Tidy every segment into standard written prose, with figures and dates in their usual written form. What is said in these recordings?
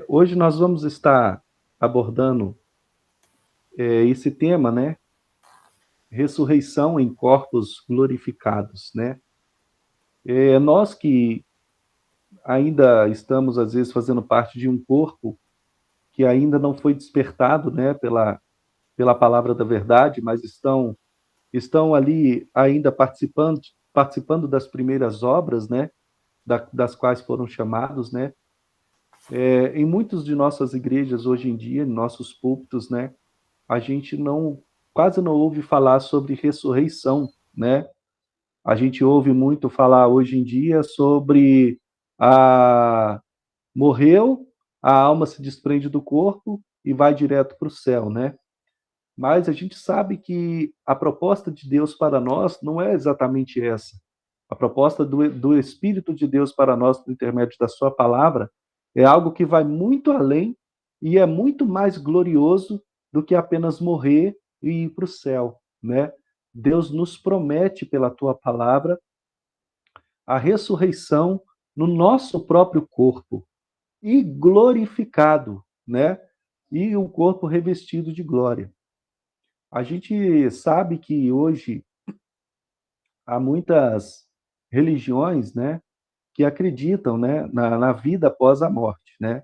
Hoje nós vamos estar abordando esse tema, né? Ressurreição em corpos glorificados, né? Nós que ainda estamos, às vezes, fazendo parte de um corpo que ainda não foi despertado, né, pela palavra da verdade, mas estão ali ainda participando das primeiras obras, né, das quais foram chamados, né? Em muitas de nossas igrejas hoje em dia, em nossos púlpitos, né, a gente quase não ouve falar sobre ressurreição, né? A gente ouve muito falar hoje em dia sobre a morreu, a alma se desprende do corpo e vai direto para o céu, né? Mas a gente sabe que a proposta de Deus para nós não é exatamente essa. A proposta do Espírito de Deus para nós, por intermédio da Sua palavra, é algo que vai muito além e é muito mais glorioso do que apenas morrer e ir para o céu, né? Deus nos promete, pela Tua palavra, a ressurreição no nosso próprio corpo e glorificado, né? E o corpo revestido de glória. A gente sabe que hoje há muitas religiões, né, que acreditam, né, na vida após a morte, né?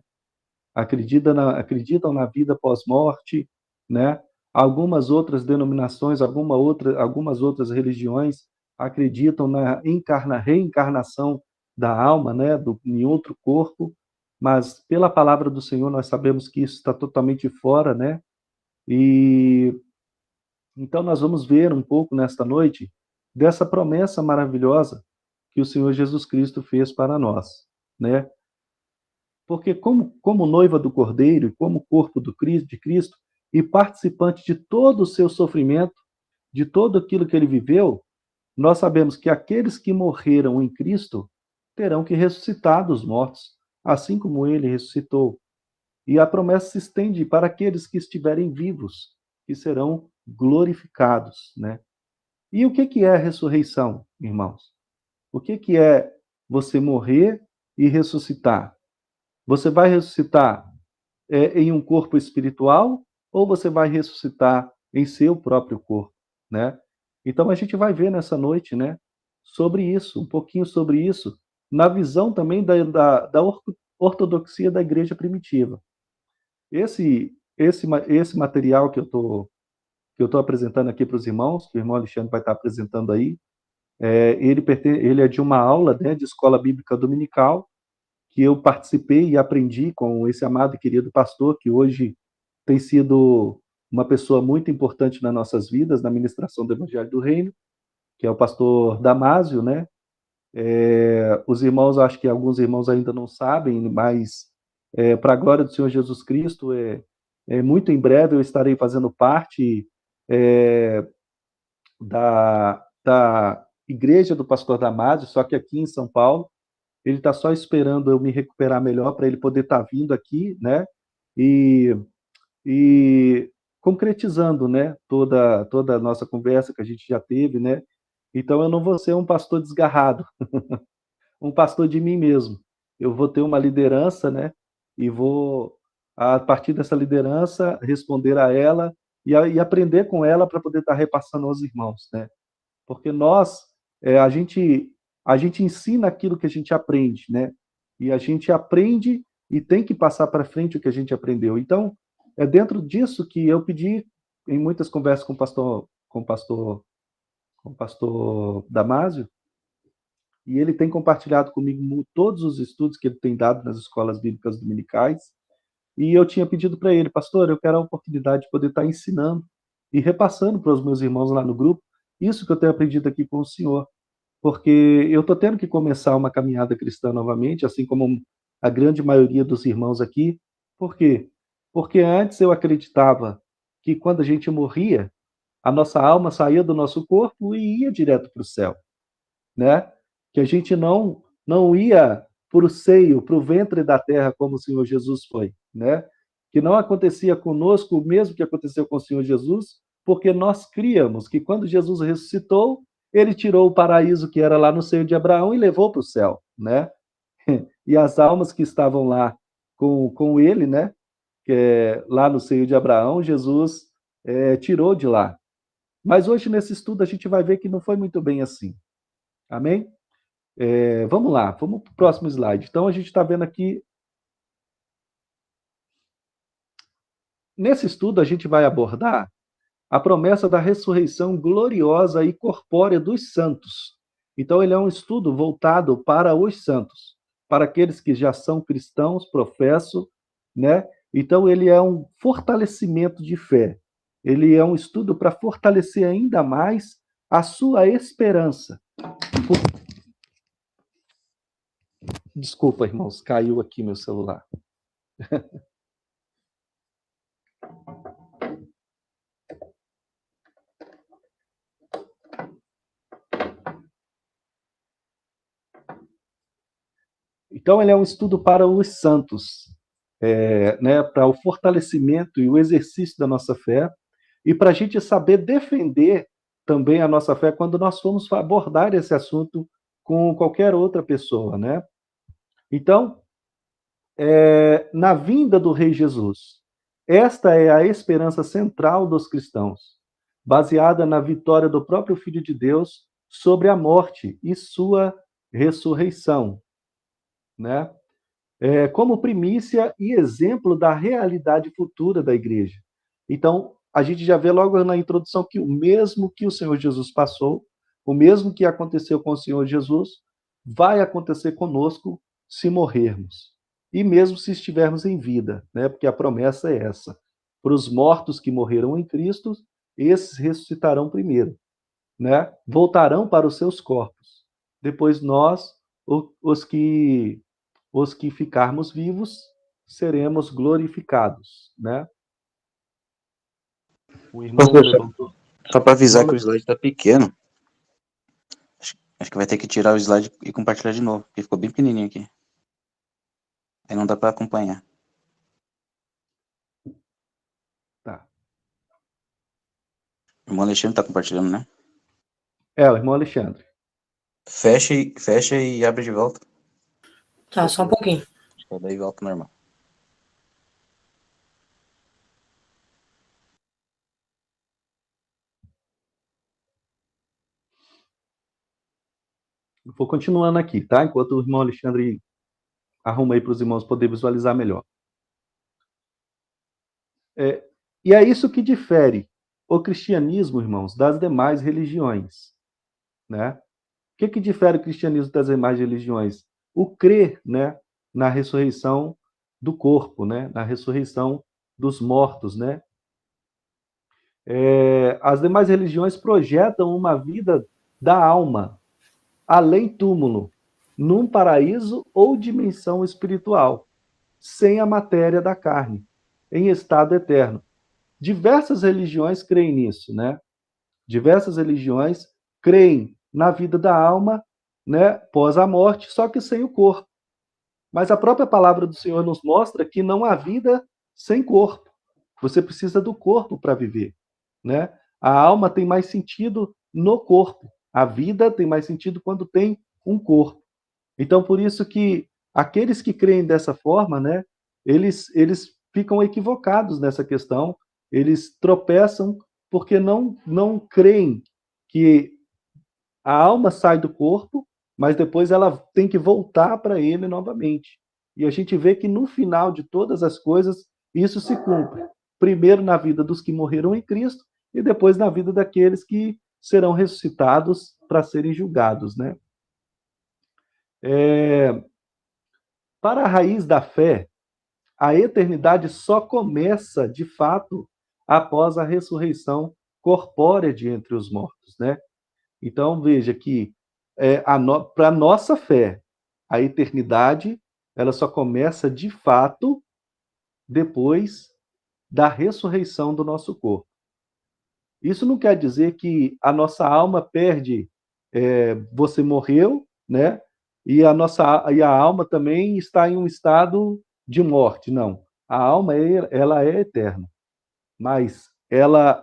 Acreditam na vida pós-morte, né? Algumas outras denominações, algumas outras religiões acreditam na reencarnação da alma, né, em outro corpo, mas pela palavra do Senhor nós sabemos que isso está totalmente fora, né? E então nós vamos ver um pouco nesta noite dessa promessa maravilhosa que o Senhor Jesus Cristo fez para nós, né? Porque como noiva do Cordeiro e como corpo de Cristo e participante de todo o seu sofrimento, de tudo aquilo que ele viveu, nós sabemos que aqueles que morreram em Cristo terão que ressuscitar dos mortos, assim como ele ressuscitou. E a promessa se estende para aqueles que estiverem vivos, que serão glorificados, né? E o que é a ressurreição, irmãos? O que é você morrer e ressuscitar? Você vai ressuscitar em um corpo espiritual ou você vai ressuscitar em seu próprio corpo, né? Então a gente vai ver nessa noite, né, sobre isso, um pouquinho sobre isso, na visão também da ortodoxia da igreja primitiva. Esse material que eu estou apresentando aqui para os irmãos, que o irmão Alexandre vai estar apresentando aí, ele é de uma aula, né, de escola bíblica dominical, que eu participei e aprendi com esse amado e querido pastor, que hoje tem sido uma pessoa muito importante nas nossas vidas, na ministração do Evangelho do Reino, que é o pastor Damásio, né? Os irmãos, acho que alguns irmãos ainda não sabem, mas para a glória do Senhor Jesus Cristo, muito em breve eu estarei fazendo parte é, da igreja do pastor Damásio, só que aqui em São Paulo. Ele está só esperando eu me recuperar melhor para ele poder estar vindo aqui, né? E, e concretizando, né? Toda a nossa conversa que a gente já teve, né? Então eu não vou ser um pastor desgarrado, um pastor de mim mesmo. Eu vou ter uma liderança, né? E vou, a partir dessa liderança, responder a ela e aprender com ela para poder estar repassando aos irmãos, né? Porque nós, a gente ensina aquilo que a gente aprende, né? E a gente aprende e tem que passar para frente o que a gente aprendeu. Então, é dentro disso que eu pedi, em muitas conversas com o pastor Damásio, e ele tem compartilhado comigo todos os estudos que ele tem dado nas escolas bíblicas dominicais, e eu tinha pedido para ele, pastor, eu quero a oportunidade de poder estar ensinando e repassando para os meus irmãos lá no grupo isso que eu tenho aprendido aqui com o senhor, porque eu estou tendo que começar uma caminhada cristã novamente, assim como a grande maioria dos irmãos aqui. Por quê? Porque antes eu acreditava que quando a gente morria, a nossa alma saía do nosso corpo e ia direto para o céu, né? Que a gente não ia para o seio, para o ventre da terra como o Senhor Jesus foi, né? Que não acontecia conosco o mesmo que aconteceu com o Senhor Jesus, porque nós críamos que quando Jesus ressuscitou, ele tirou o paraíso que era lá no seio de Abraão e levou para o céu, né? E as almas que estavam lá com ele, né? Que é lá no seio de Abraão, Jesus tirou de lá. Mas hoje, nesse estudo, a gente vai ver que não foi muito bem assim. Amém? Vamos lá, vamos para o próximo slide. Então, a gente está vendo aqui. Nesse estudo, a gente vai abordar a promessa da ressurreição gloriosa e corpórea dos santos. Então, ele é um estudo voltado para os santos, para aqueles que já são cristãos, professo, né? Então, ele é um fortalecimento de fé. Ele é um estudo para fortalecer ainda mais a sua esperança. Desculpa, irmãos, caiu aqui meu celular. Então, ele é um estudo para os santos, né, para o fortalecimento e o exercício da nossa fé, e para a gente saber defender também a nossa fé quando nós formos abordar esse assunto com qualquer outra pessoa, né? Então, na vinda do Rei Jesus, esta é a esperança central dos cristãos, baseada na vitória do próprio Filho de Deus sobre a morte e sua ressurreição, né? Como primícia e exemplo da realidade futura da igreja. Então, a gente já vê logo na introdução que o mesmo que o Senhor Jesus passou, o mesmo que aconteceu com o Senhor Jesus, vai acontecer conosco se morrermos. E mesmo se estivermos em vida, né? Porque a promessa é essa. Para os mortos que morreram em Cristo, esses ressuscitarão primeiro, né? Voltarão para os seus corpos. Depois nós, os que ficarmos vivos, seremos glorificados, né? O irmão levantou. Só para avisar que o slide está pequeno. Acho que vai ter que tirar o slide e compartilhar de novo, porque ficou bem pequenininho aqui. Aí não dá para acompanhar. Tá. O irmão Alexandre está compartilhando, né? O irmão Alexandre. Fecha e abre de volta. Tá, só um pouquinho. Daí volta normal. Vou continuando aqui, tá? Enquanto o irmão Alexandre arruma aí para os irmãos poderem visualizar melhor. E é isso que difere o cristianismo, irmãos, das demais religiões, né? O que difere o cristianismo das demais religiões? O crer, né, na ressurreição do corpo, né, na ressurreição dos mortos, né? As demais religiões projetam uma vida da alma, além túmulo, num paraíso ou dimensão espiritual, sem a matéria da carne, em estado eterno. Diversas religiões creem nisso, né? Diversas religiões creem na vida da alma, né, pós a morte, só que sem o corpo. Mas a própria palavra do Senhor nos mostra que não há vida sem corpo. Você precisa do corpo para viver, né? A alma tem mais sentido no corpo. A vida tem mais sentido quando tem um corpo. Então, por isso que aqueles que creem dessa forma, né, eles ficam equivocados nessa questão, eles tropeçam porque não creem que a alma sai do corpo, mas depois ela tem que voltar para ele novamente. E a gente vê que no final de todas as coisas, isso se cumpre. Primeiro na vida dos que morreram em Cristo e depois na vida daqueles que serão ressuscitados para serem julgados, né? Para a raiz da fé, a eternidade só começa, de fato, após a ressurreição corpórea de entre os mortos, né? Então, veja que para a nossa fé, a eternidade ela só começa, de fato, depois da ressurreição do nosso corpo. Isso não quer dizer que a nossa alma perde, você morreu, né? E a alma também está em um estado de morte. Não. A alma ela é eterna, mas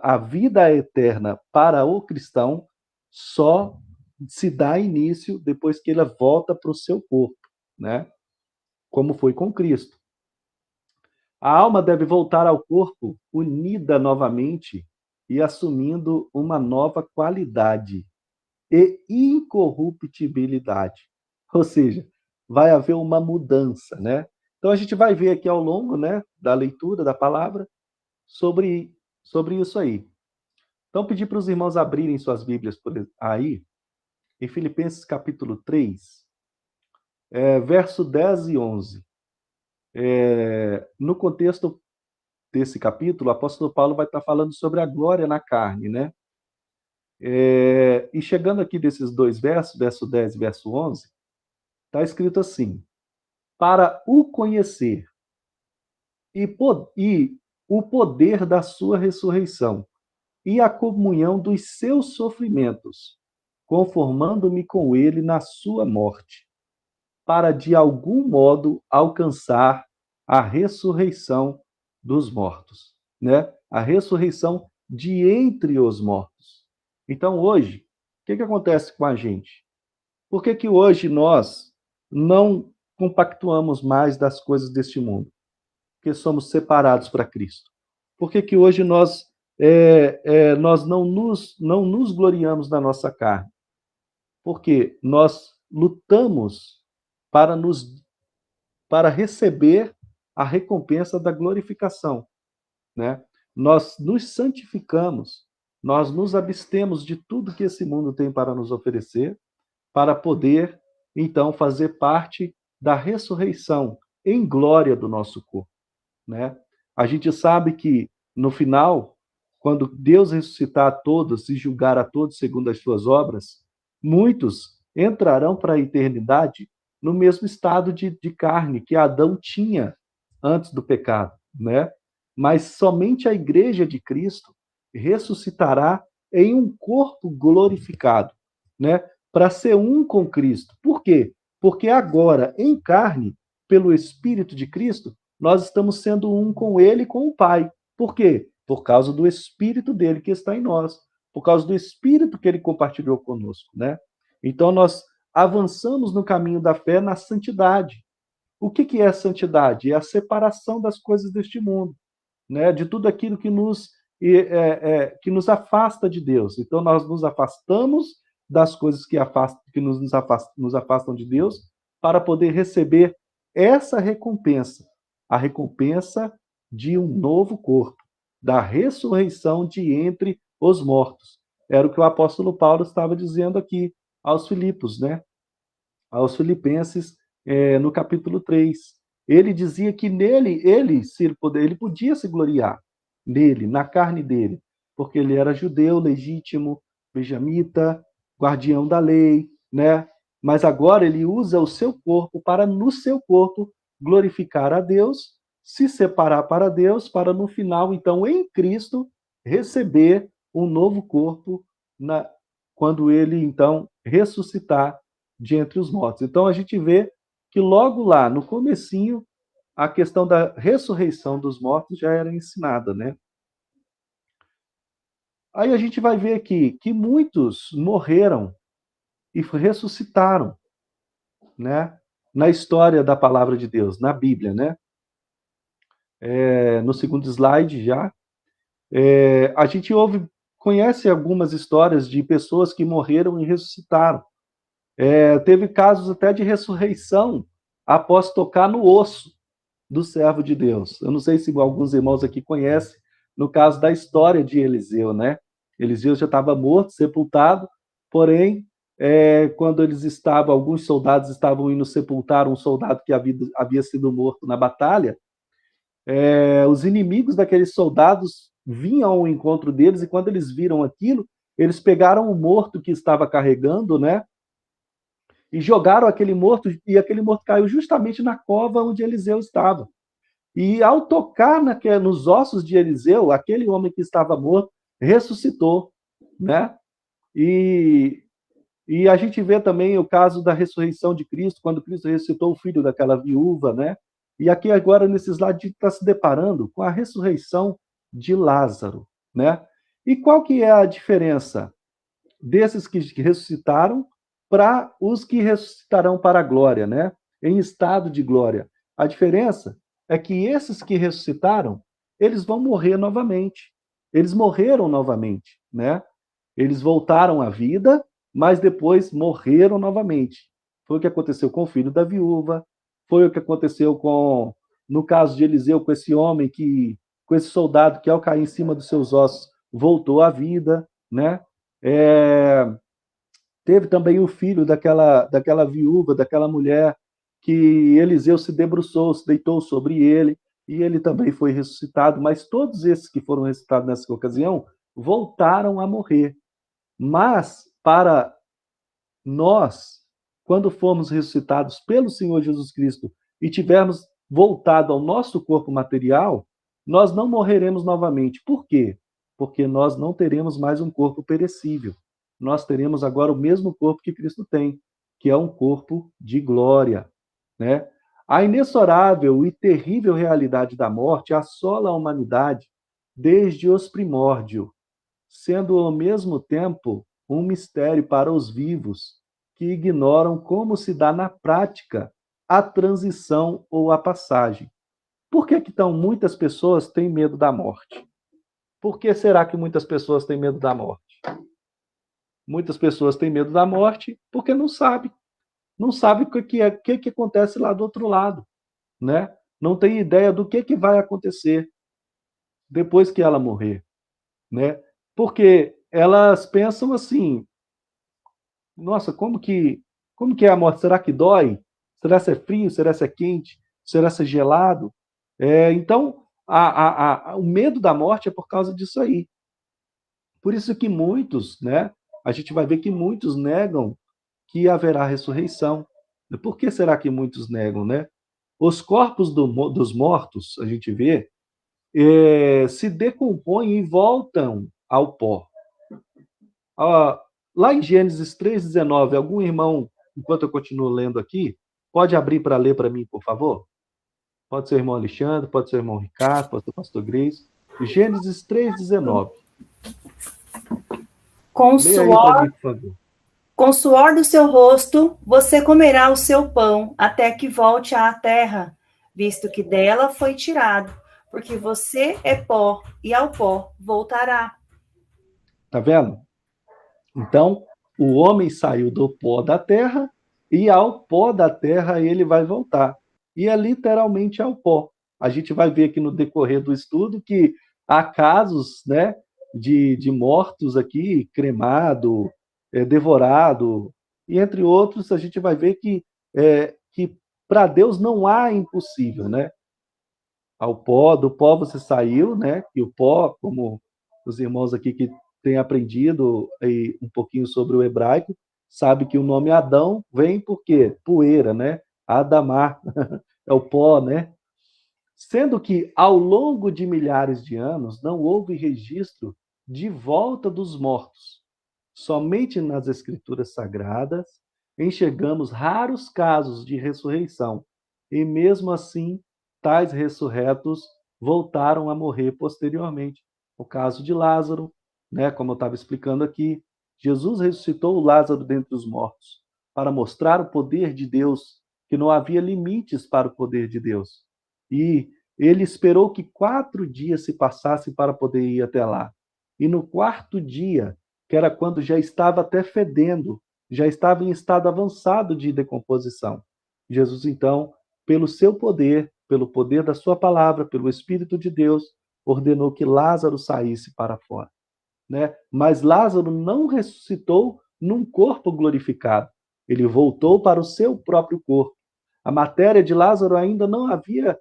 a vida eterna para o cristão só se dá início depois que ele volta para o seu corpo, né? Como foi com Cristo. A alma deve voltar ao corpo unida novamente e assumindo uma nova qualidade e incorruptibilidade. Ou seja, vai haver uma mudança, né? Então a gente vai ver aqui ao longo, né, da leitura da palavra sobre isso aí. Então pedir para os irmãos abrirem suas Bíblias aí em Filipenses capítulo 3, verso 10 e 11. No contexto desse capítulo, o apóstolo Paulo vai estar falando sobre a glória na carne, né? E chegando aqui desses dois versos, verso 10 e verso 11, está escrito assim: para o conhecer e o poder da sua ressurreição e a comunhão dos seus sofrimentos, conformando-me com ele na sua morte, para de algum modo alcançar a ressurreição dos mortos, né? A ressurreição de entre os mortos. Então, hoje, o que acontece com a gente? Por que hoje nós não compactuamos mais das coisas deste mundo? Porque somos separados para Cristo. Por que hoje nós não nos gloriamos na nossa carne? Porque nós lutamos para receber a recompensa da glorificação, né? Nós nos santificamos, nós nos abstemos de tudo que esse mundo tem para nos oferecer, para poder, então, fazer parte da ressurreição em glória do nosso corpo, né? A gente sabe que, no final, quando Deus ressuscitar a todos e julgar a todos segundo as suas obras, muitos entrarão para a eternidade no mesmo estado de carne que Adão tinha antes do pecado, né? Mas somente a igreja de Cristo ressuscitará em um corpo glorificado, né? Para ser um com Cristo. Por quê? Porque agora, em carne, pelo Espírito de Cristo, nós estamos sendo um com Ele e com o Pai. Por quê? Por causa do Espírito dele que está em nós, por causa do Espírito que ele compartilhou conosco, né? Então nós avançamos no caminho da fé na santidade. O que é a santidade? É a separação das coisas deste mundo, né? De tudo aquilo que nos afasta de Deus. Então nós nos afastamos das coisas que nos afastam de Deus para poder receber essa recompensa, a recompensa de um novo corpo, da ressurreição de entre os mortos. Era o que o apóstolo Paulo estava dizendo aqui aos Filipos, né? Aos Filipenses, no capítulo 3. Ele dizia que nele, ele podia se gloriar, nele, na carne dele, porque ele era judeu, legítimo, benjamita, guardião da lei, né? Mas agora ele usa o seu corpo para, no seu corpo, glorificar a Deus, se separar para Deus, para no final, então, em Cristo, receber um novo corpo quando ele, então, ressuscitar de entre os mortos. Então, a gente vê que logo lá, no comecinho, a questão da ressurreição dos mortos já era ensinada, né? Aí a gente vai ver aqui que muitos morreram e ressuscitaram, né? Na história da palavra de Deus, na Bíblia, né? No segundo slide já, a gente conhece algumas histórias de pessoas que morreram e ressuscitaram. Teve casos até de ressurreição após tocar no osso do servo de Deus. Eu não sei se alguns irmãos aqui conhecem, no caso da história de Eliseu, né? Eliseu já estava morto, sepultado, porém, quando alguns soldados estavam indo sepultar um soldado que havia sido morto na batalha, os inimigos daqueles soldados vinham ao encontro deles, e quando eles viram aquilo, eles pegaram o morto que estava carregando, né? E jogaram aquele morto, e aquele morto caiu justamente na cova onde Eliseu estava. E ao tocar nos ossos de Eliseu, aquele homem que estava morto ressuscitou, né? E a gente vê também o caso da ressurreição de Cristo, quando Cristo ressuscitou o filho daquela viúva, né? E aqui agora, nesse slide, a gente está se deparando com a ressurreição de Lázaro, né? E qual que é a diferença desses que ressuscitaram para os que ressuscitarão para a glória, né? Em estado de glória. A diferença é que esses que ressuscitaram, eles vão morrer novamente. Eles morreram novamente, né? Eles voltaram à vida, mas depois morreram novamente. Foi o que aconteceu com o filho da viúva, foi o que aconteceu no caso de Eliseu, com esse homem com esse soldado que ao cair em cima dos seus ossos voltou à vida, né? Teve também o filho daquela viúva, daquela mulher, que Eliseu se debruçou, se deitou sobre ele, e ele também foi ressuscitado, mas todos esses que foram ressuscitados nessa ocasião voltaram a morrer. Mas, para nós, quando formos ressuscitados pelo Senhor Jesus Cristo e tivermos voltado ao nosso corpo material, nós não morreremos novamente. Por quê? Porque nós não teremos mais um corpo perecível. Nós teremos agora o mesmo corpo que Cristo tem, que é um corpo de glória, né? A inexorável e terrível realidade da morte assola a humanidade desde os primórdios, sendo ao mesmo tempo um mistério para os vivos, que ignoram como se dá na prática a transição ou a passagem. Por que então muitas pessoas têm medo da morte? Por que será que muitas pessoas têm medo da morte? Muitas pessoas têm medo da morte porque não sabem. Não sabem o que acontece lá do outro lado, né? Não tem ideia do que vai acontecer depois que ela morrer, né? Porque elas pensam assim: nossa, como que é a morte? Será que dói? Será que é frio? Será que é quente? Será que é gelado? Então, o medo da morte é por causa disso aí. Por isso que muitos, né? A gente vai ver que muitos negam que haverá ressurreição. Por que será que muitos negam, né? Os corpos dos mortos, a gente vê, se decompõem e voltam ao pó. Lá em Gênesis 3,19, algum irmão, enquanto eu continuo lendo aqui, pode abrir para ler para mim, por favor? Pode ser o irmão Alexandre, pode ser o irmão Ricardo, pode ser o pastor Grace. Gênesis 3,19. Leia aí para mim, por favor. Com o suor do seu rosto, você comerá o seu pão até que volte à terra, visto que dela foi tirado, porque você é pó e ao pó voltará. Tá vendo? Então, o homem saiu do pó da terra e ao pó da terra ele vai voltar. E é literalmente ao pó. A gente vai ver aqui no decorrer do estudo que há casos, né, de mortos aqui, cremado, devorado, e entre outros, a gente vai ver que para Deus não há impossível, né? Ao pó, do pó você saiu, né? E o pó, como os irmãos aqui que têm aprendido um pouquinho sobre o hebraico, sabe que o nome Adão vem por quê? Poeira, né? Adamá, é o pó, né? Sendo que ao longo de milhares de anos não houve registro de volta dos mortos. Somente nas Escrituras Sagradas enxergamos raros casos de ressurreição, e mesmo assim, tais ressurretos voltaram a morrer posteriormente. O caso de Lázaro, né, como eu estava explicando aqui, Jesus ressuscitou Lázaro dentre os mortos para mostrar o poder de Deus, que não havia limites para o poder de Deus. E ele esperou que 4 dias se passassem para poder ir até lá. E no 4º dia, que era quando já estava até fedendo, já estava em estado avançado de decomposição. Jesus, então, pelo seu poder, pelo poder da sua palavra, pelo Espírito de Deus, ordenou que Lázaro saísse para fora, né? Mas Lázaro não ressuscitou num corpo glorificado. Ele voltou para o seu próprio corpo. A matéria de Lázaro ainda não havia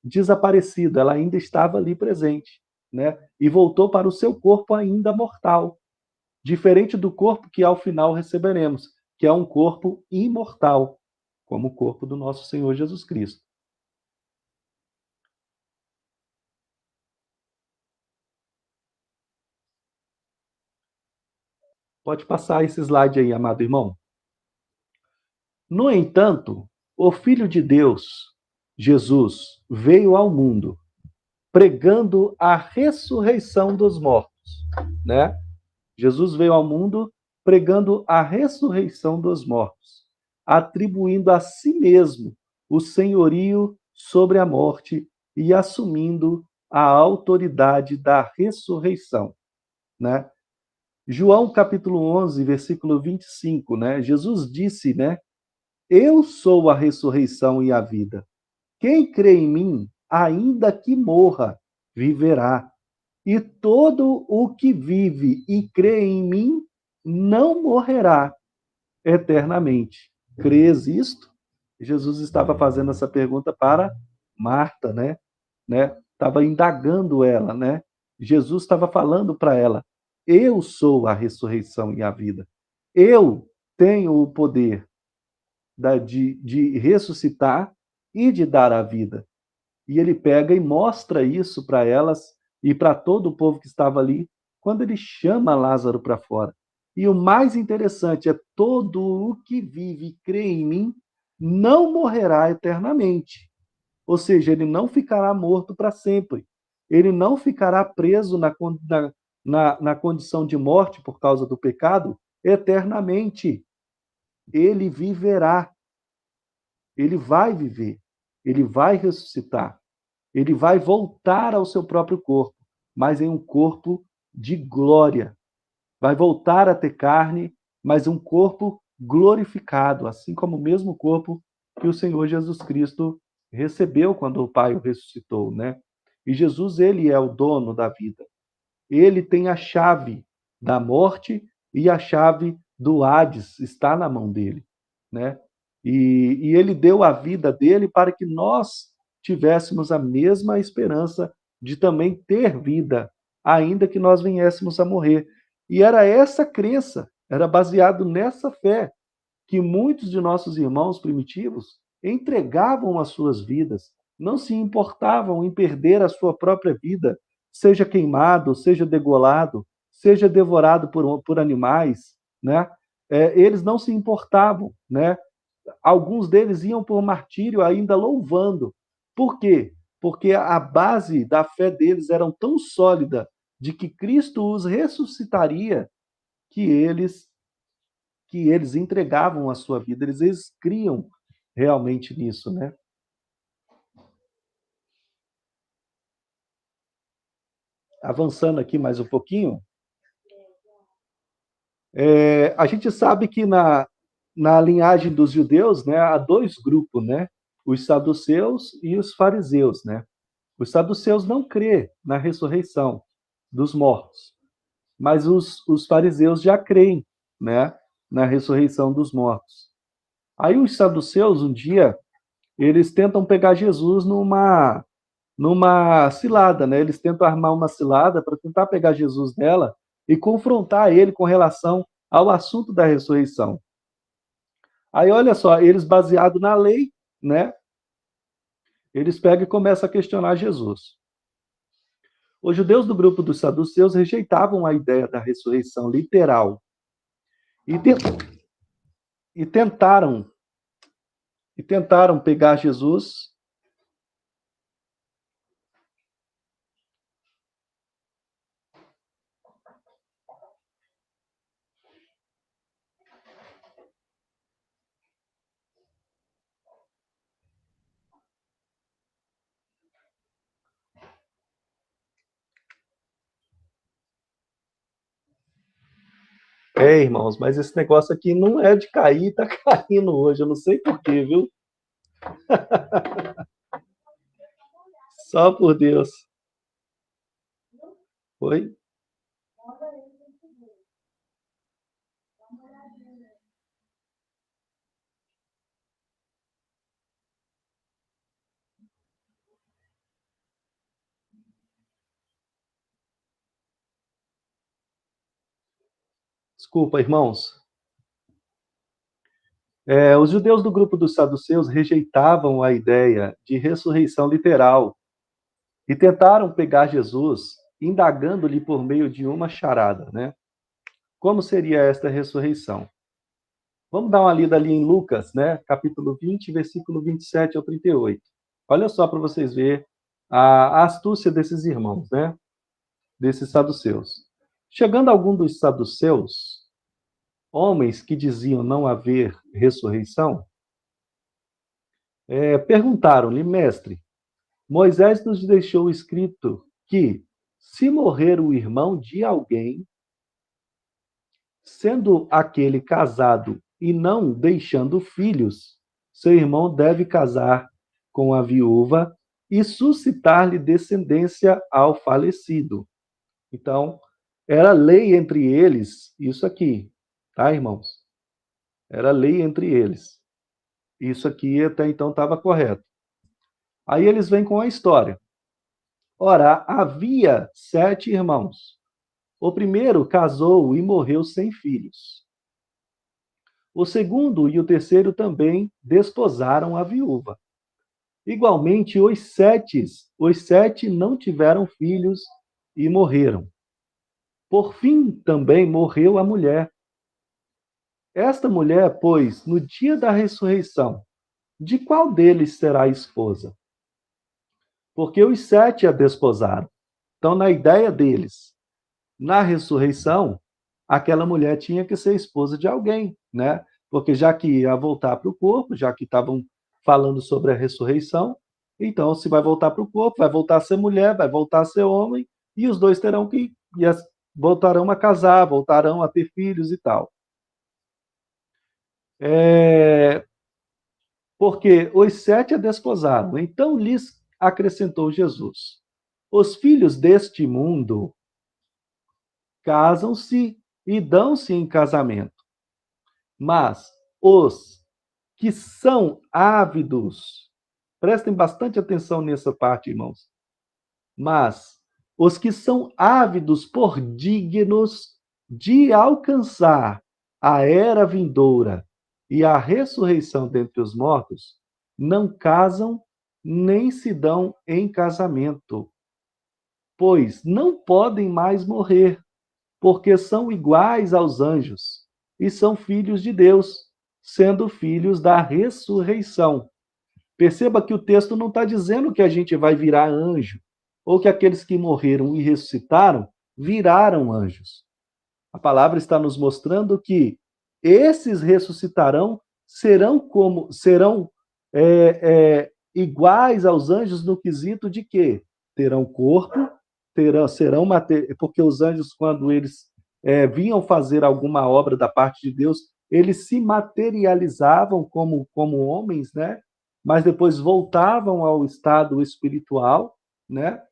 desaparecido, ela ainda estava ali presente, né? E voltou para o seu corpo ainda mortal, diferente do corpo que ao final receberemos, que é um corpo imortal, como o corpo do nosso Senhor Jesus Cristo. Pode passar esse slide aí, amado irmão. No entanto, o Filho de Deus, Jesus, veio ao mundo pregando a ressurreição dos mortos, né? Jesus veio ao mundo pregando a ressurreição dos mortos, atribuindo a si mesmo o senhorio sobre a morte e assumindo a autoridade da ressurreição, né? João capítulo 11, versículo 25, né? Jesus disse, né? Eu sou a ressurreição e a vida. Quem crê em mim, ainda que morra, viverá. E todo o que vive e crê em mim não morrerá eternamente. Crês isto? Jesus estava fazendo essa pergunta para Marta, né? Estava indagando ela, né? Jesus estava falando para ela: eu sou a ressurreição e a vida. Eu tenho o poder de ressuscitar e de dar a vida. E ele pega e mostra isso para elas e para todo o povo que estava ali, quando ele chama Lázaro para fora. E o mais interessante é: todo o que vive e crê em mim não morrerá eternamente. Ou seja, ele não ficará morto para sempre. Ele não ficará preso na condição de morte por causa do pecado eternamente. Ele viverá. Ele vai viver. Ele vai ressuscitar. Ele vai voltar ao seu próprio corpo, mas em um corpo de glória. Vai voltar a ter carne, mas um corpo glorificado, assim como o mesmo corpo que o Senhor Jesus Cristo recebeu quando o Pai o ressuscitou, né? E Jesus, ele é o dono da vida. Ele tem a chave da morte e a chave do Hades está na mão dele, né? E ele deu a vida dele para que nós tivéssemos a mesma esperança de também ter vida, ainda que nós viéssemos a morrer. E era essa crença, era baseado nessa fé que muitos de nossos irmãos primitivos entregavam as suas vidas, não se importavam em perder a sua própria vida, seja queimado, seja degolado, seja devorado por animais, né? Eles não se importavam, né? Alguns deles iam por martírio ainda louvando. Por quê? Porque a base da fé deles era tão sólida de que Cristo os ressuscitaria que eles entregavam a sua vida, eles criam realmente nisso, né? Avançando aqui mais um pouquinho, a gente sabe que na linhagem dos judeus, né, há dois grupos, né? Os saduceus e os fariseus, né? Os saduceus não crêem na ressurreição dos mortos, mas os fariseus já creem, né, na ressurreição dos mortos. Aí os saduceus, um dia, eles tentam pegar Jesus numa cilada, né? Eles tentam armar uma cilada para tentar pegar Jesus nela e confrontar ele com relação ao assunto da ressurreição. Aí, olha só, eles baseados na lei, né? Eles pegam e começam a questionar Jesus. Os judeus do grupo dos saduceus rejeitavam a ideia da ressurreição literal e tentaram pegar Jesus. Irmãos, mas esse negócio aqui não é de cair, tá caindo hoje, eu não sei porquê, viu? Só por Deus. Oi? Desculpa, irmãos. Os judeus do grupo dos saduceus rejeitavam a ideia de ressurreição literal e tentaram pegar Jesus, indagando-lhe por meio de uma charada, né? Como seria esta ressurreição? Vamos dar uma lida ali em Lucas, né? Capítulo 20, versículo 27 ao 38. Olha só para vocês verem a astúcia desses irmãos, né? Desses saduceus. Chegando algum dos saduceus, homens que diziam não haver ressurreição, Perguntaram-lhe, mestre, Moisés nos deixou escrito que, se morrer o irmão de alguém, sendo aquele casado e não deixando filhos, seu irmão deve casar com a viúva e suscitar-lhe descendência ao falecido. Então, era lei entre eles isso aqui, tá, irmãos? Era lei entre eles. Isso aqui até então estava correto. Aí eles vêm com a história. Ora, havia 7 irmãos. O primeiro casou e morreu sem filhos. O segundo e o terceiro também desposaram a viúva. Igualmente, os sete não tiveram filhos e morreram. Por fim, também morreu a mulher. Esta mulher, pois, no dia da ressurreição, de qual deles será a esposa? Porque os 7 a desposaram. Então, na ideia deles, na ressurreição, aquela mulher tinha que ser esposa de alguém, né? Porque já que ia voltar para o corpo, já que estavam falando sobre a ressurreição, então se vai voltar para o corpo, vai voltar a ser mulher, vai voltar a ser homem, e os dois voltarão a casar, voltarão a ter filhos e tal. Porque os 7 a desposaram. Então lhes acrescentou Jesus: os filhos deste mundo casam-se e dão-se em casamento. Mas os que são ávidos, prestem bastante atenção nessa parte, irmãos. Mas os que são ávidos por dignos de alcançar a era vindoura e a ressurreição dentre os mortos, não casam nem se dão em casamento, pois não podem mais morrer, porque são iguais aos anjos e são filhos de Deus, sendo filhos da ressurreição. Perceba que o texto não está dizendo que a gente vai virar anjo, ou que aqueles que morreram e ressuscitaram viraram anjos. A palavra está nos mostrando que esses ressuscitarão, serão iguais aos anjos no quesito de que terão corpo, porque os anjos, quando eles vinham fazer alguma obra da parte de Deus, eles se materializavam como homens, né? Mas depois voltavam ao estado espiritual, né?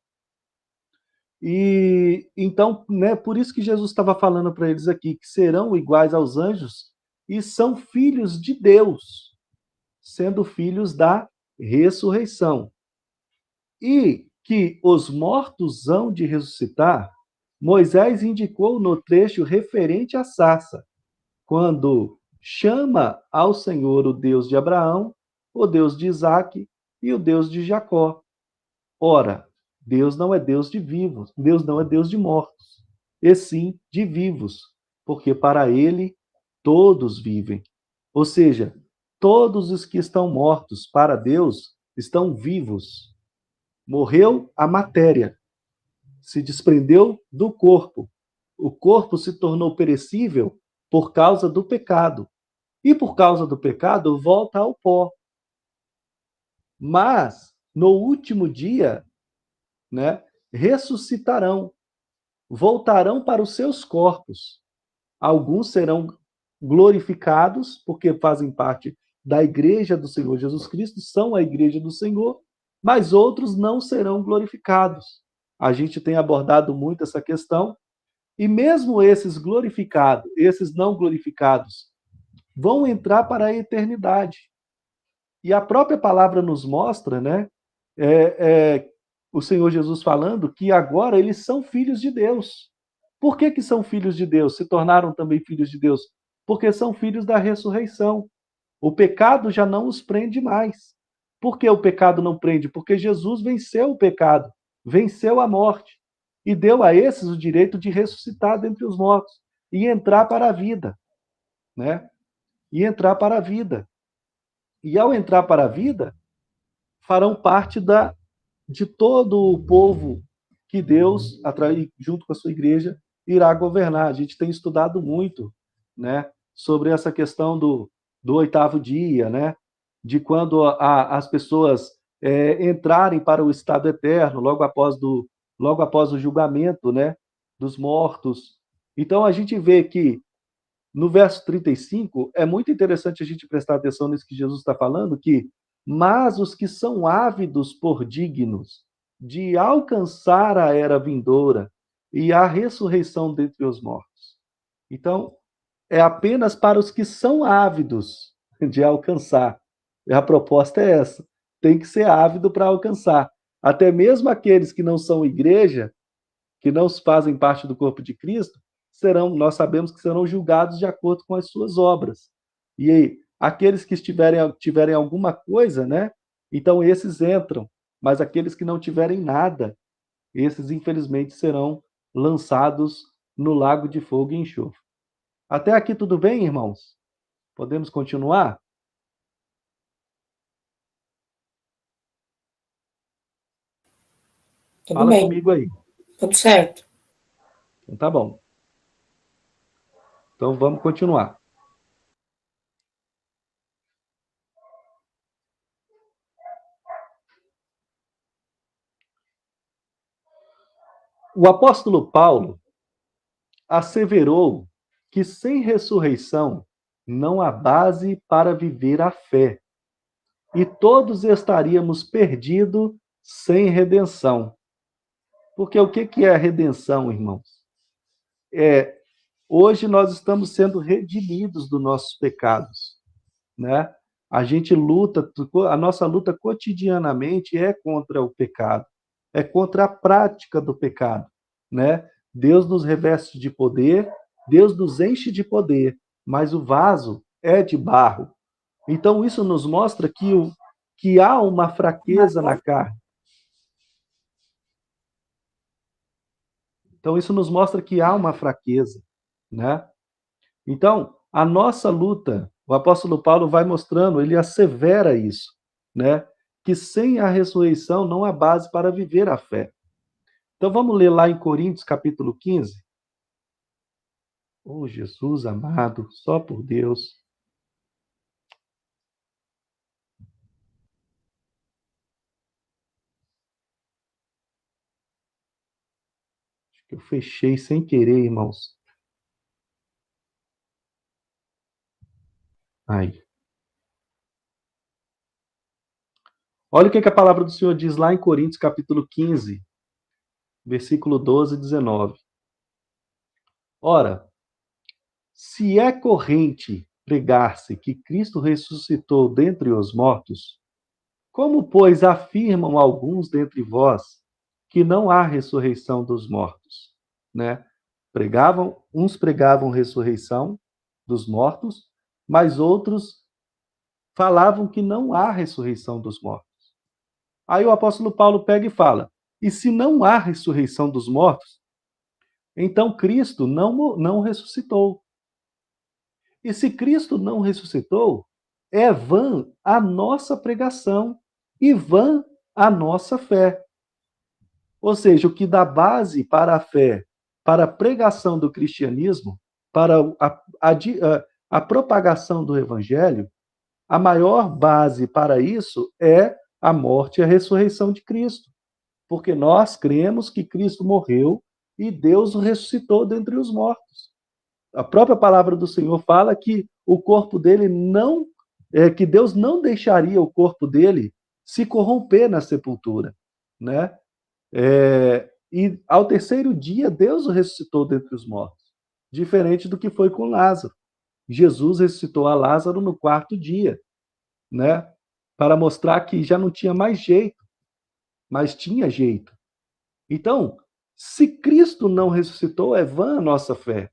E então, né, por isso que Jesus estava falando para eles aqui que serão iguais aos anjos e são filhos de Deus, sendo filhos da ressurreição. E que os mortos hão de ressuscitar, Moisés indicou no trecho referente à sarça, quando chama ao Senhor o Deus de Abraão, o Deus de Isaque e o Deus de Jacó. Ora, Deus não é Deus de vivos, Deus não é Deus de mortos, e sim de vivos, porque para ele todos vivem. Ou seja, todos os que estão mortos para Deus estão vivos. Morreu a matéria, se desprendeu do corpo. O corpo se tornou perecível por causa do pecado. E por causa do pecado, volta ao pó. Mas, no último dia, né, ressuscitarão, voltarão para os seus corpos. Alguns serão glorificados, porque fazem parte da igreja do Senhor Jesus Cristo, são a igreja do Senhor, mas outros não serão glorificados. A gente tem abordado muito essa questão, e mesmo esses glorificados, esses não glorificados, vão entrar para a eternidade. E a própria palavra nos mostra, né, o Senhor Jesus falando que agora eles são filhos de Deus. Por que são filhos de Deus? Se tornaram também filhos de Deus? Porque são filhos da ressurreição. O pecado já não os prende mais. Por que o pecado não prende? Porque Jesus venceu o pecado, venceu a morte e deu a esses o direito de ressuscitar dentre os mortos e entrar para a vida, né? E entrar para a vida. E ao entrar para a vida, farão parte de todo o povo que Deus, junto com a sua igreja, irá governar. A gente tem estudado muito, né, sobre essa questão do 8º dia, né? de quando as pessoas entrarem para o estado eterno, logo após o julgamento, né, dos mortos. Então, a gente vê que no verso 35, é muito interessante a gente prestar atenção nisso que Jesus está falando, que mas os que são ávidos por dignos de alcançar a era vindoura e a ressurreição dentre os mortos. Então, é apenas para os que são ávidos de alcançar. E a proposta é essa. Tem que ser ávido para alcançar. Até mesmo aqueles que não são igreja, que não fazem parte do corpo de Cristo, nós sabemos que serão julgados de acordo com as suas obras. E aí, aqueles que tiverem alguma coisa, né? Então esses entram, mas aqueles que não tiverem nada, esses infelizmente serão lançados no lago de fogo e enxofre. Até aqui tudo bem, irmãos? Podemos continuar? Tudo Fala bem. comigo aí. Tudo certo. Então tá bom. Então vamos continuar. O apóstolo Paulo asseverou que sem ressurreição não há base para viver a fé, e todos estaríamos perdidos sem redenção. Porque o que é a redenção, irmãos? Hoje nós estamos sendo redimidos dos nossos pecados, né? A gente luta, a nossa luta cotidianamente é contra o pecado, é contra a prática do pecado, né? Deus nos reveste de poder, Deus nos enche de poder, mas o vaso é de barro. Então isso nos mostra que há uma fraqueza na carne. Então isso nos mostra que há uma fraqueza, né? Então, a nossa luta, o apóstolo Paulo vai mostrando, ele assevera isso, né? Que sem a ressurreição não há base para viver a fé. Então vamos ler lá em Coríntios, capítulo 15. Oh, Jesus amado, só por Deus. Acho que eu fechei sem querer, irmãos. Aí. Olha o que a palavra do Senhor diz lá em Coríntios, capítulo 15, versículo 12 e 19. Ora, se é corrente pregar-se que Cristo ressuscitou dentre os mortos, como, pois, afirmam alguns dentre vós que não há ressurreição dos mortos? Né? Uns pregavam ressurreição dos mortos, mas outros falavam que não há ressurreição dos mortos. Aí o apóstolo Paulo pega e fala: e se não há ressurreição dos mortos, então Cristo não ressuscitou. E se Cristo não ressuscitou, é vã a nossa pregação e vã a nossa fé. Ou seja, o que dá base para a fé, para a pregação do cristianismo, para a propagação do evangelho, a maior base para isso é a morte e a ressurreição de Cristo. Porque nós cremos que Cristo morreu e Deus o ressuscitou dentre os mortos. A própria palavra do Senhor fala que o corpo dele que Deus não deixaria o corpo dele se corromper na sepultura, né? E ao terceiro dia Deus o ressuscitou dentre os mortos, diferente do que foi com Lázaro. Jesus ressuscitou a Lázaro no quarto dia, né? Para mostrar que já não tinha mais jeito, mas tinha jeito. Então, se Cristo não ressuscitou, é vã a nossa fé.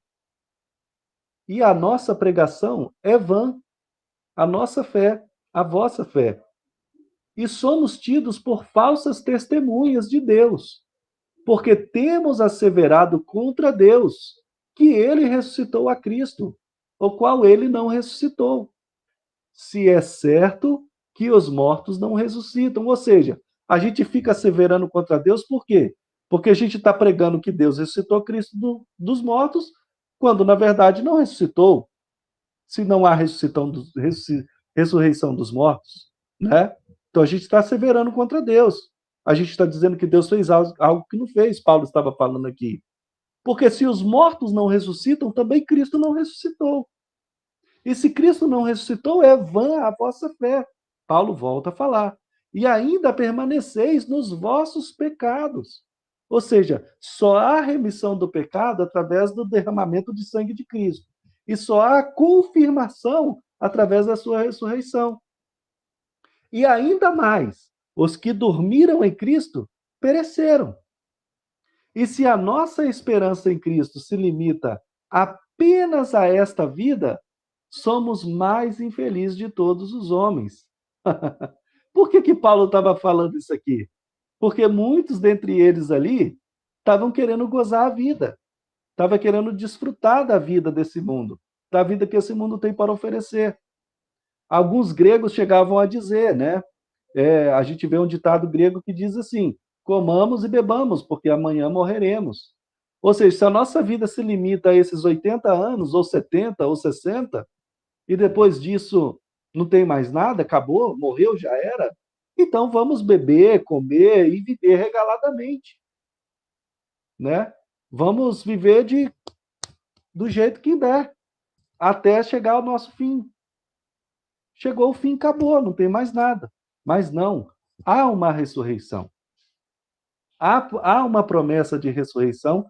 E a nossa pregação é vã. A nossa fé, a vossa fé. E somos tidos por falsas testemunhas de Deus, porque temos asseverado contra Deus que ele ressuscitou a Cristo, o qual ele não ressuscitou. Se é certo que os mortos não ressuscitam. Ou seja, a gente fica asseverando contra Deus por quê? Porque a gente está pregando que Deus ressuscitou Cristo dos mortos, quando na verdade não ressuscitou. Se não há ressurreição dos mortos, né? Então a gente está asseverando contra Deus. A gente está dizendo que Deus fez algo que não fez, Paulo estava falando aqui. Porque se os mortos não ressuscitam, também Cristo não ressuscitou. E se Cristo não ressuscitou, é vã a vossa fé. Paulo volta a falar. E ainda permaneceis nos vossos pecados. Ou seja, só há remissão do pecado através do derramamento de sangue de Cristo. E só há confirmação através da sua ressurreição. E ainda mais, os que dormiram em Cristo pereceram. E se a nossa esperança em Cristo se limita apenas a esta vida, somos mais infelizes de todos os homens. Por que Paulo estava falando isso aqui? Porque muitos dentre eles ali estavam querendo gozar a vida, estavam querendo desfrutar da vida desse mundo, da vida que esse mundo tem para oferecer. Alguns gregos chegavam a dizer, né? A gente vê um ditado grego que diz assim: comamos e bebamos, porque amanhã morreremos. Ou seja, se a nossa vida se limita a esses 80 anos, ou 70, ou 60, e depois disso não tem mais nada, acabou, morreu, já era, então vamos beber, comer e viver regaladamente, né? Vamos viver do jeito que der, até chegar ao nosso fim. Chegou o fim, acabou, não tem mais nada. Mas não, há uma ressurreição. Há uma promessa de ressurreição,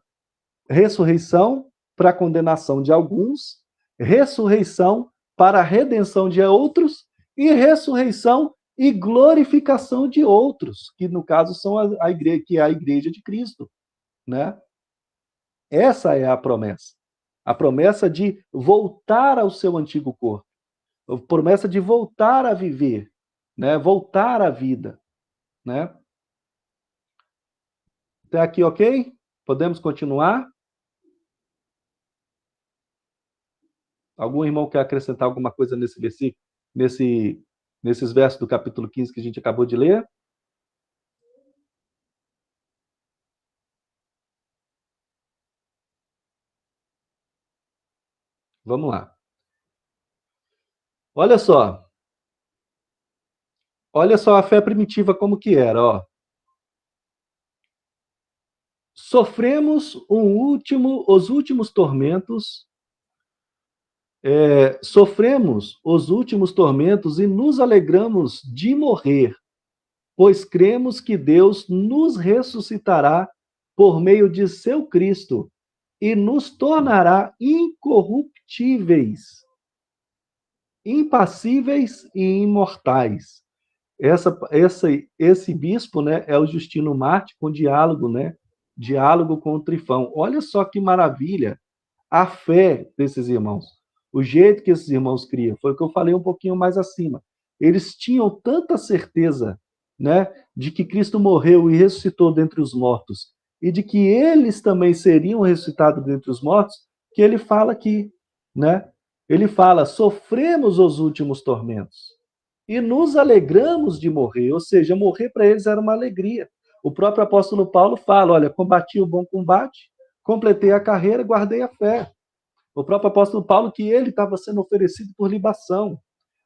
ressurreição para a condenação de alguns, ressurreição para a redenção de outros, e ressurreição e glorificação de outros, que no caso são a igreja, que é a igreja de Cristo, né? Essa é a promessa de voltar ao seu antigo corpo, a promessa de voltar a viver, né? Voltar à vida, né? Até aqui, ok? Podemos continuar? Algum irmão quer acrescentar alguma coisa nesse versículo, nesses versos do capítulo 15 que a gente acabou de ler? Vamos lá. Olha só. Olha só a fé primitiva como que era, ó. Sofremos os últimos tormentos, sofremos os últimos tormentos e nos alegramos de morrer, pois cremos que Deus nos ressuscitará por meio de seu Cristo e nos tornará incorruptíveis, impassíveis e imortais. Esse bispo, né, é o Justino Marte com diálogo, né? Diálogo com o Trifão. Olha só que maravilha a fé desses irmãos. O jeito que esses irmãos criam. Foi o que eu falei um pouquinho mais acima. Eles tinham tanta certeza, né, de que Cristo morreu e ressuscitou dentre os mortos, e de que eles também seriam ressuscitados dentre os mortos, que ele fala aqui, né? Ele fala: sofremos os últimos tormentos e nos alegramos de morrer. Ou seja, morrer para eles era uma alegria. O próprio apóstolo Paulo fala: olha, combati o bom combate, completei a carreira, guardei a fé. O próprio apóstolo Paulo, que ele estava sendo oferecido por libação.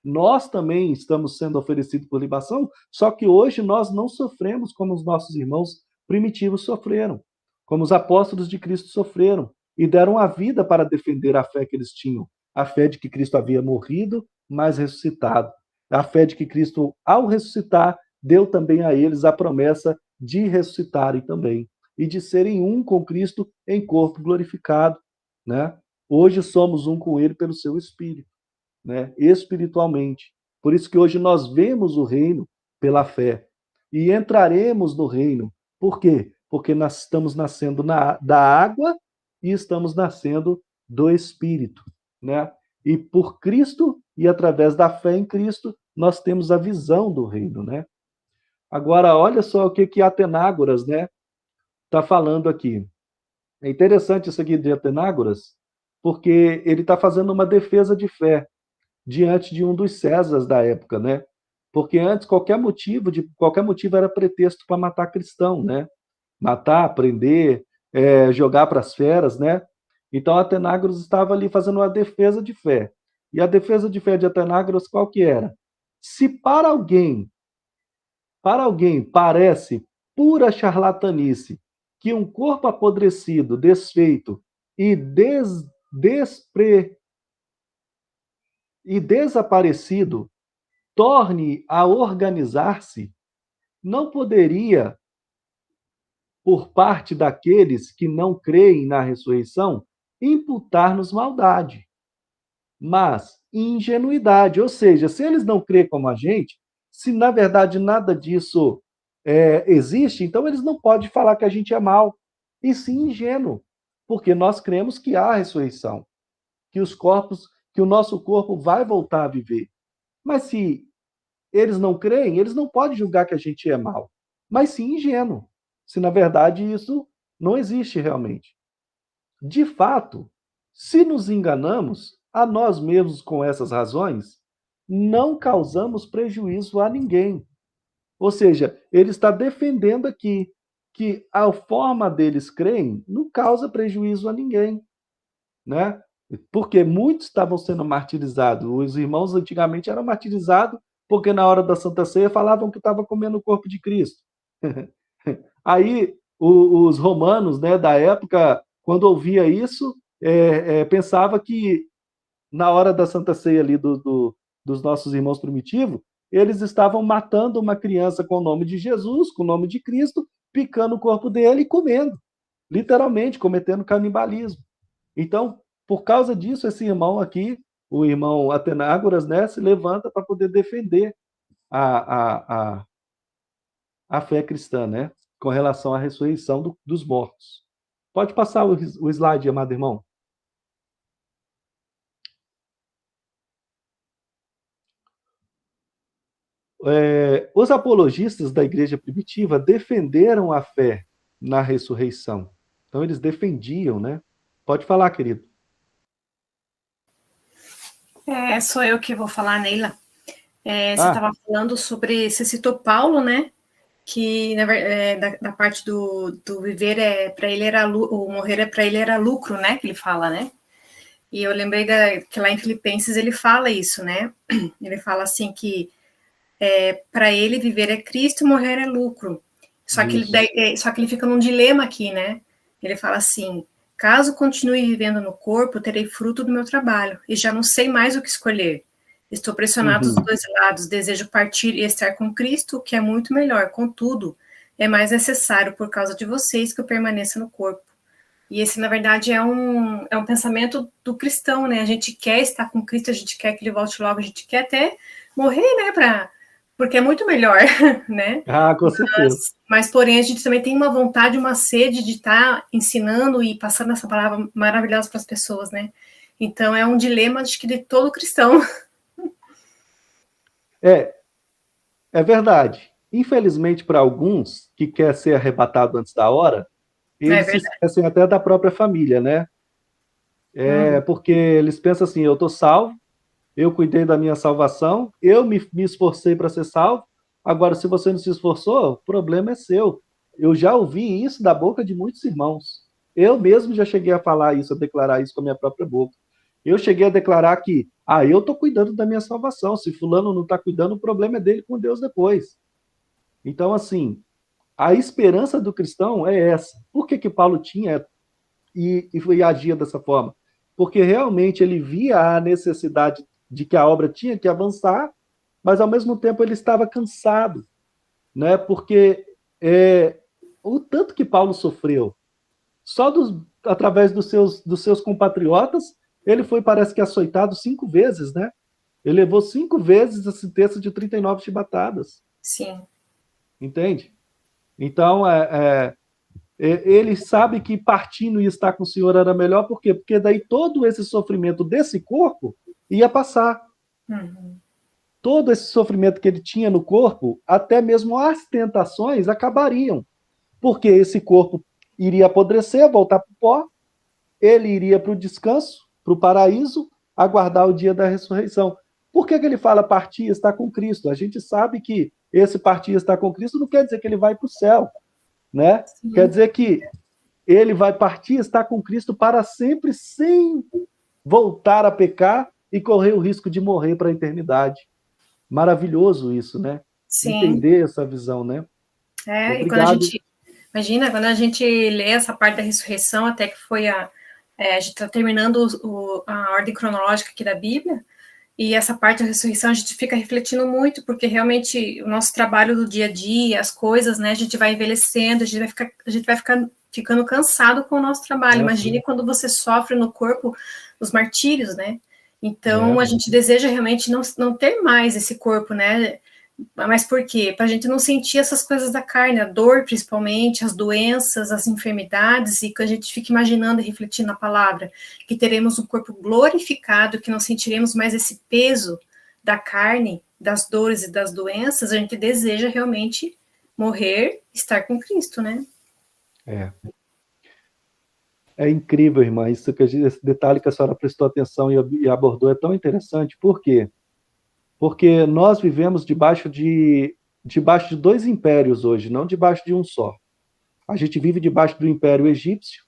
Nós também estamos sendo oferecidos por libação, só que hoje nós não sofremos como os nossos irmãos primitivos sofreram, como os apóstolos de Cristo sofreram, e deram a vida para defender a fé que eles tinham, a fé de que Cristo havia morrido, mas ressuscitado. A fé de que Cristo, ao ressuscitar, deu também a eles a promessa de ressuscitarem também, e de serem um com Cristo em corpo glorificado, né? Hoje somos um com ele pelo seu Espírito, né? Espiritualmente. Por isso que hoje nós vemos o reino pela fé e entraremos no reino. Por quê? Porque nós estamos nascendo da água e estamos nascendo do Espírito, né? E por Cristo e através da fé em Cristo nós temos a visão do reino, né? Agora olha só o que Atenágoras, né, está falando aqui. É interessante isso aqui de Atenágoras, porque ele está fazendo uma defesa de fé diante de um dos Césares da época, né? Porque antes qualquer motivo era pretexto para matar cristão, né? Matar, prender, jogar para as feras, né? Então Atenágoras estava ali fazendo uma defesa de fé. E a defesa de fé de Atenágoras qual que era? Se para alguém parece pura charlatanice que um corpo apodrecido, desfeito e desaparecido torne a organizar-se, não poderia, por parte daqueles que não creem na ressurreição, imputar-nos maldade, mas ingenuidade. Ou seja, se eles não creem como a gente, se na verdade nada disso existe, então eles não podem falar que a gente é mau, e sim ingênuo, porque nós cremos que há ressurreição, que que o nosso corpo vai voltar a viver. Mas se eles não creem, eles não podem julgar que a gente é mau, mas sim ingênuo, se na verdade isso não existe realmente. De fato, se nos enganamos a nós mesmos com essas razões, não causamos prejuízo a ninguém. Ou seja, ele está defendendo aqui que a forma deles creem não causa prejuízo a ninguém, né? Porque muitos estavam sendo martirizados. Os irmãos antigamente eram martirizados porque na hora da Santa Ceia falavam que estava comendo o corpo de Cristo. Aí os romanos, né, da época, quando ouvia isso, pensava que na hora da Santa Ceia ali dos nossos irmãos primitivos, eles estavam matando uma criança com o nome de Jesus, com o nome de Cristo, picando o corpo dele e comendo, literalmente cometendo canibalismo. Então, por causa disso, esse irmão aqui, o irmão Atenágoras, né, se levanta para poder defender a fé cristã, né, com relação à ressurreição dos mortos. Pode passar o slide, amado irmão. Os apologistas da igreja primitiva defenderam a fé na ressurreição. Então, eles defendiam, né? Pode falar, querido. Sou eu que vou falar, Neila. Você estava falando sobre, você citou Paulo, né? Que da parte do viver para ele era o morrer para ele era lucro, né? Que ele fala, né? E eu lembrei que lá em Filipenses ele fala isso, né? Ele fala assim que para ele viver é Cristo e morrer é lucro. Só que ele fica num dilema aqui, né? Ele fala assim: caso continue vivendo no corpo, terei fruto do meu trabalho e já não sei mais o que escolher. Estou pressionado dos dois lados, desejo partir e estar com Cristo, que é muito melhor. Contudo, é mais necessário por causa de vocês que eu permaneça no corpo. E esse, na verdade, é um pensamento do cristão, né? A gente quer estar com Cristo, a gente quer que ele volte logo, a gente quer até morrer, né? Porque é muito melhor, né? Com certeza. Mas, porém, a gente também tem uma vontade, uma sede de estar ensinando e passando essa palavra maravilhosa para as pessoas, né? Então, é um dilema, acho que, de todo cristão. É verdade. Infelizmente, para alguns que quer ser arrebatado antes da hora, eles se esquecem até da própria família, né? Porque eles pensam assim: eu estou salvo, eu cuidei da minha salvação, eu me esforcei para ser salvo, agora se você não se esforçou, o problema é seu. Eu já ouvi isso da boca de muitos irmãos. Eu mesmo já cheguei a falar isso, a declarar isso com a minha própria boca. Eu cheguei a declarar que, eu estou cuidando da minha salvação, se fulano não está cuidando, o problema é dele com Deus depois. Então, assim, a esperança do cristão é essa. Por que Paulo tinha e agia dessa forma? Porque realmente ele via a necessidade de que a obra tinha que avançar, mas ao mesmo tempo ele estava cansado, né? Porque o tanto que Paulo sofreu, só através dos seus compatriotas, ele foi, parece que, açoitado 5 vezes, né? Ele levou 5 vezes a sentença de 39 chibatadas. Sim. Entende? Então, ele sabe que partindo e estar com o Senhor era melhor, por quê? Porque daí todo esse sofrimento desse corpo ia passar. Todo esse sofrimento que ele tinha no corpo, até mesmo as tentações, acabariam. Porque esse corpo iria apodrecer, voltar para o pó, ele iria para o descanso, para o paraíso, aguardar o dia da ressurreição. Por que ele fala partir e estar com Cristo? A gente sabe que esse partir e estar com Cristo não quer dizer que ele vai para o céu, né? Sim. Quer dizer que ele vai partir e estar com Cristo para sempre, sem voltar a pecar e correr o risco de morrer para a eternidade. Maravilhoso isso, né? Sim. Entender essa visão, né? E quando a gente, imagina, quando a gente lê essa parte da ressurreição, até que foi a gente está terminando a ordem cronológica aqui da Bíblia, e essa parte da ressurreição a gente fica refletindo muito, porque realmente o nosso trabalho do dia a dia, as coisas, né, a gente vai envelhecendo, a gente vai ficando cansado com o nosso trabalho. Imagine quando você sofre no corpo os martírios, né? Então, a gente deseja realmente não ter mais esse corpo, né? Mas por quê? Para a gente não sentir essas coisas da carne, a dor principalmente, as doenças, as enfermidades, e que a gente fica imaginando e refletindo na palavra, que teremos um corpo glorificado, que não sentiremos mais esse peso da carne, das dores e das doenças, a gente deseja realmente morrer, estar com Cristo, né? É incrível, irmã, esse detalhe que a senhora prestou atenção e abordou é tão interessante. Por quê? Porque nós vivemos debaixo de dois impérios hoje, não debaixo de um só. A gente vive debaixo do Império Egípcio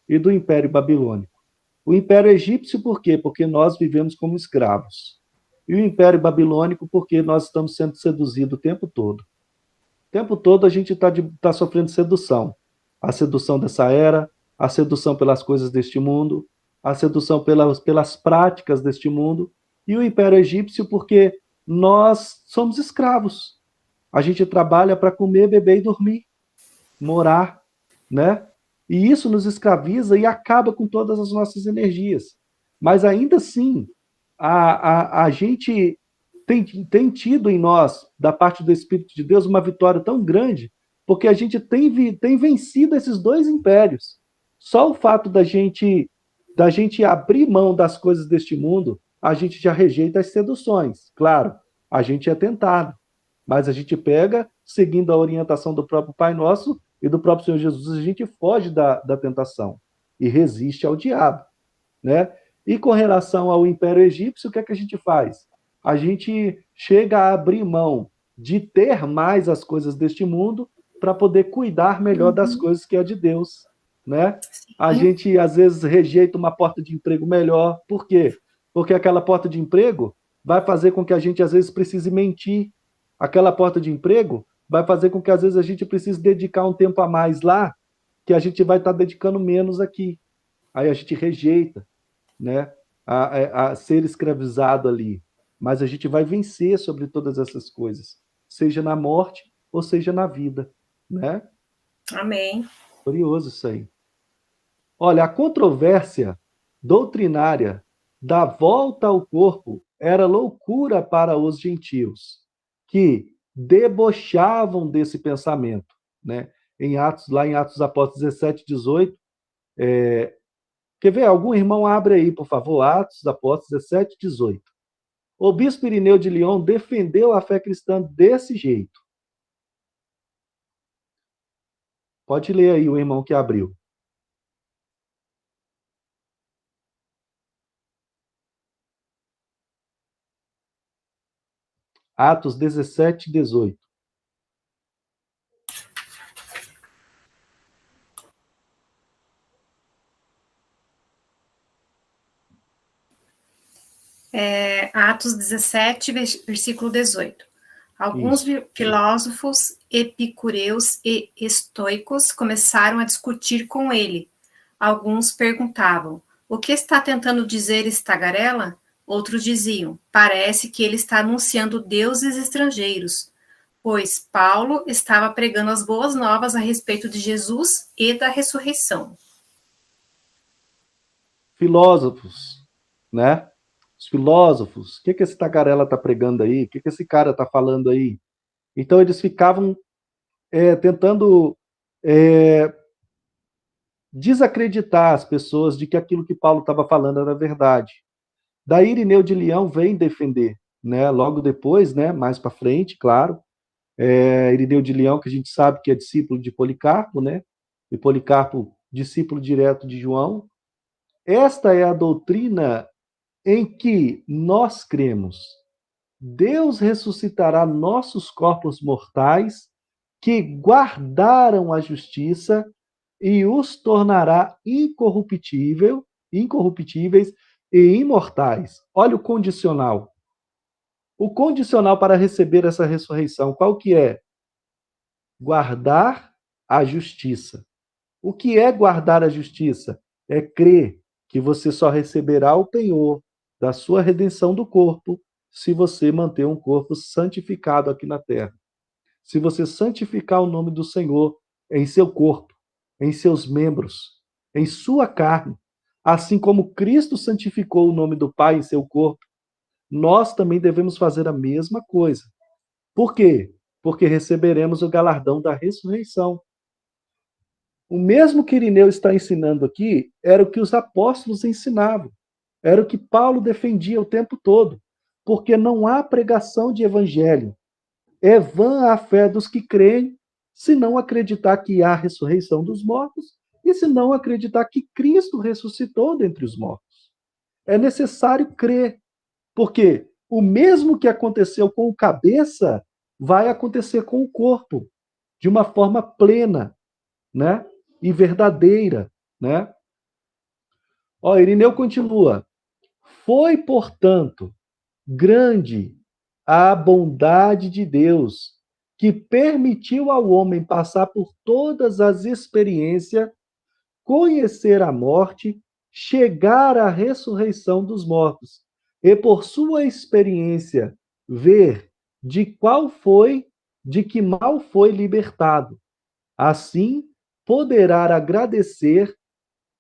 e do Império Babilônico. O Império Egípcio, por quê? Porque nós vivemos como escravos. E o Império Babilônico, porque nós estamos sendo seduzidos o tempo todo. O tempo todo a gente está sofrendo sedução. A sedução dessa era, a sedução pelas coisas deste mundo, a sedução pelas práticas deste mundo. E o Império Egípcio, porque nós somos escravos. A gente trabalha para comer, beber e dormir, morar, né? E isso nos escraviza e acaba com todas as nossas energias. Mas ainda assim, a gente tem tido em nós, da parte do Espírito de Deus, uma vitória tão grande, porque a gente tem vencido esses dois impérios. Só o fato da gente abrir mão das coisas deste mundo, a gente já rejeita as seduções. Claro, a gente é tentado, mas a gente pega, seguindo a orientação do próprio Pai Nosso e do próprio Senhor Jesus, a gente foge da tentação e resiste ao diabo, né? E com relação ao Império Egípcio, o que é que a gente faz? A gente chega a abrir mão de ter mais as coisas deste mundo para poder cuidar melhor das coisas que é de Deus, né? A gente, às vezes, rejeita uma porta de emprego melhor. Por quê? Porque aquela porta de emprego vai fazer com que a gente, às vezes, precise mentir. Aquela porta de emprego vai fazer com que, às vezes, a gente precise dedicar um tempo a mais lá, que a gente vai estar dedicando menos aqui. Aí a gente rejeita, né, a ser escravizado ali. Mas a gente vai vencer sobre todas essas coisas, seja na morte ou seja na vida, né? Amém. Curioso isso aí. Olha, a controvérsia doutrinária da volta ao corpo era loucura para os gentios, que debochavam desse pensamento, né? Lá em Atos Apóstolos 17, 18, quer ver? Algum irmão abre aí, por favor, Atos Apóstolos 17, 18. O bispo Irineu de Lyon defendeu a fé cristã desse jeito. Pode ler aí o irmão que abriu. Atos 17, 18. Atos 17, versículo 18. Alguns filósofos epicureus e estoicos começaram a discutir com ele. Alguns perguntavam: o que está tentando dizer esse tagarela? Outros diziam: parece que ele está anunciando deuses estrangeiros, pois Paulo estava pregando as boas novas a respeito de Jesus e da ressurreição. Filósofos, né? Os filósofos, o que esse tagarela está pregando aí? O que esse cara está falando aí? Então eles ficavam tentando desacreditar as pessoas de que aquilo que Paulo estava falando era verdade. Daí Irineu de Lyon vem defender, né? Logo depois, né? Mais para frente, claro. Irineu de Lyon, que a gente sabe que é discípulo de Policarpo, né? E Policarpo, discípulo direto de João. Esta é a doutrina em que nós cremos. Deus ressuscitará nossos corpos mortais que guardaram a justiça e os tornará incorruptíveis e imortais. Olha o condicional. O condicional para receber essa ressurreição, qual que é? Guardar a justiça. O que é guardar a justiça? É crer que você só receberá o penhor da sua redenção do corpo se você manter um corpo santificado aqui na terra. Se você santificar o nome do Senhor em seu corpo, em seus membros, em sua carne, assim como Cristo santificou o nome do Pai em seu corpo, nós também devemos fazer a mesma coisa. Por quê? Porque receberemos o galardão da ressurreição. O mesmo que Irineu está ensinando aqui era o que os apóstolos ensinavam. Era o que Paulo defendia o tempo todo. Porque não há pregação de evangelho. É vã a fé dos que creem, se não acreditar que há ressurreição dos mortos e se não acreditar que Cristo ressuscitou dentre os mortos. É necessário crer. Porque o mesmo que aconteceu com o cabeça vai acontecer com o corpo, de uma forma plena, né? E verdadeira, né? Ó, Irineu continua. Foi, portanto, grande a bondade de Deus, que permitiu ao homem passar por todas as experiências, conhecer a morte, chegar à ressurreição dos mortos, e por sua experiência ver de que mal foi libertado. Assim, poderá agradecer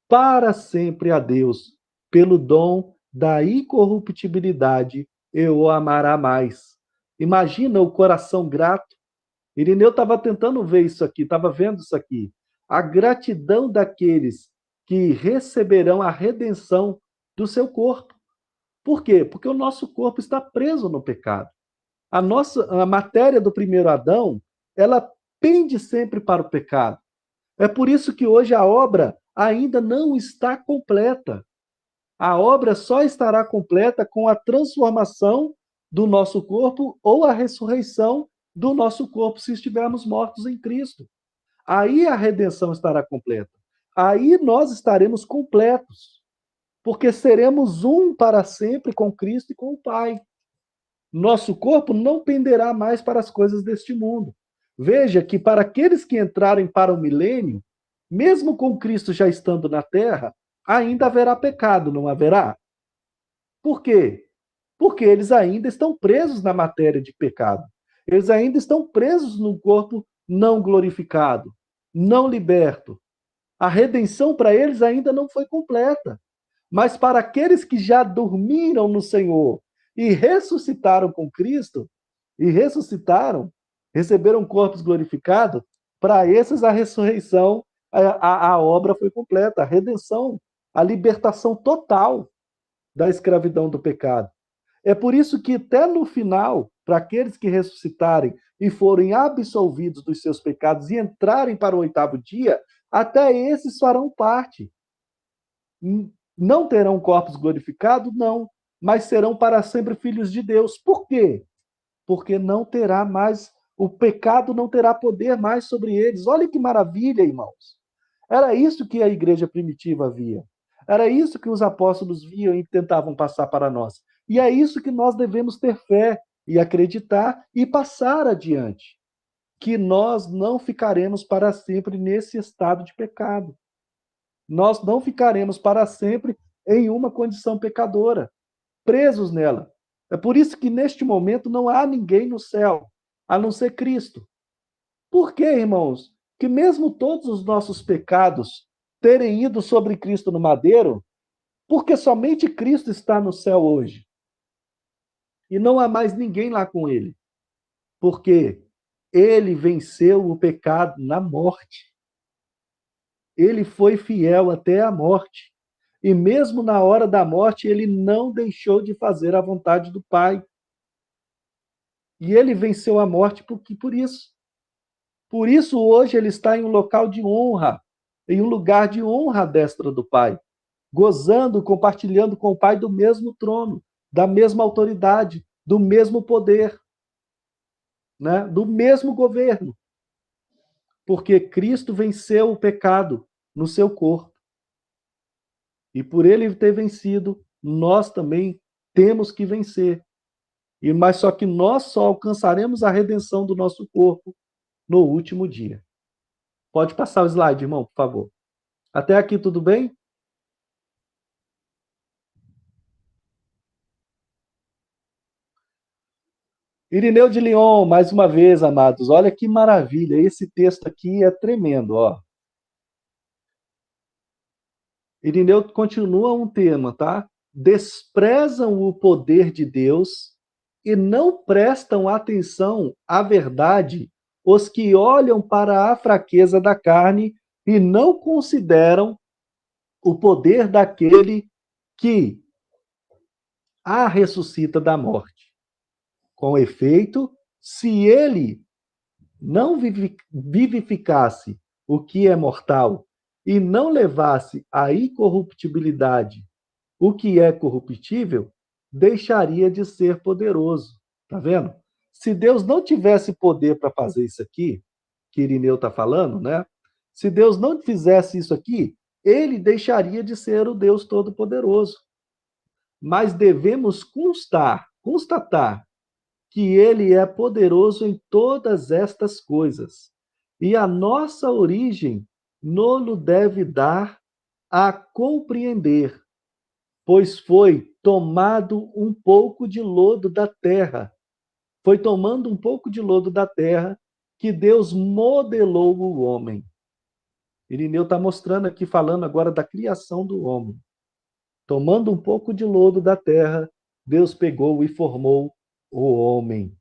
para sempre a Deus pelo dom da incorruptibilidade e o amará mais. Imagina o coração grato. Irineu estava tentando ver isso aqui, estava vendo isso aqui. A gratidão daqueles que receberão a redenção do seu corpo. Por quê? Porque o nosso corpo está preso no pecado. A matéria do primeiro Adão, ela pende sempre para o pecado. É por isso que hoje a obra ainda não está completa. A obra só estará completa com a transformação do nosso corpo ou a ressurreição do nosso corpo se estivermos mortos em Cristo. Aí a redenção estará completa. Aí nós estaremos completos, porque seremos um para sempre com Cristo e com o Pai. Nosso corpo não penderá mais para as coisas deste mundo. Veja que para aqueles que entrarem para o milênio, mesmo com Cristo já estando na terra, ainda haverá pecado, não haverá? Por quê? Porque eles ainda estão presos na matéria de pecado. Eles ainda estão presos no corpo não glorificado, não liberto. A redenção para eles ainda não foi completa. Mas para aqueles que já dormiram no Senhor e ressuscitaram com Cristo, receberam corpos glorificados, para esses a ressurreição, a obra foi completa, a redenção, a libertação total da escravidão do pecado. É por isso que até no final, para aqueles que ressuscitarem e forem absolvidos dos seus pecados e entrarem para o 8º dia, até esses farão parte. Não terão corpos glorificados? Não, mas serão para sempre filhos de Deus. Por quê? Porque não terá mais, o pecado não terá poder mais sobre eles. Olha que maravilha, irmãos. Era isso que a igreja primitiva via. Era isso que os apóstolos viam e tentavam passar para nós. E é isso que nós devemos ter fé e acreditar e passar adiante. Que nós não ficaremos para sempre nesse estado de pecado. Nós não ficaremos para sempre em uma condição pecadora, presos nela. É por isso que neste momento não há ninguém no céu, a não ser Cristo. Por quê, irmãos? Que mesmo todos os nossos pecados terem ido sobre Cristo no madeiro, porque somente Cristo está no céu hoje. E não há mais ninguém lá com ele. Porque ele venceu o pecado na morte. Ele foi fiel até a morte. E mesmo na hora da morte, ele não deixou de fazer a vontade do Pai. E ele venceu a morte por isso. Por isso, hoje, ele está em um local de honra, em um lugar de honra à destra do Pai, gozando, compartilhando com o Pai do mesmo trono, da mesma autoridade, do mesmo poder, né? Do mesmo governo. Porque Cristo venceu o pecado no seu corpo. E por ele ter vencido, nós também temos que vencer. Mas só que nós só alcançaremos a redenção do nosso corpo no último dia. Pode passar o slide, irmão, por favor. Até aqui tudo bem? Irineu de Lyon, mais uma vez, amados. Olha que maravilha. Esse texto aqui é tremendo, ó. Irineu continua um tema, tá? Desprezam o poder de Deus e não prestam atenção à verdade os que olham para a fraqueza da carne e não consideram o poder daquele que a ressuscita da morte. Com efeito, se ele não vivificasse o que é mortal e não levasse à incorruptibilidade o que é corruptível, deixaria de ser poderoso. Tá vendo? Se Deus não tivesse poder para fazer isso aqui, que Irineu está falando, né? Se Deus não fizesse isso aqui, ele deixaria de ser o Deus Todo-Poderoso. Mas devemos constatar que ele é poderoso em todas estas coisas. E a nossa origem nolo deve dar a compreender, pois foi tomado um pouco de lodo da terra. Foi tomando um pouco de lodo da terra que Deus modelou o homem. Irineu está mostrando aqui, falando agora da criação do homem. Tomando um pouco de lodo da terra, Deus pegou e formou o homem.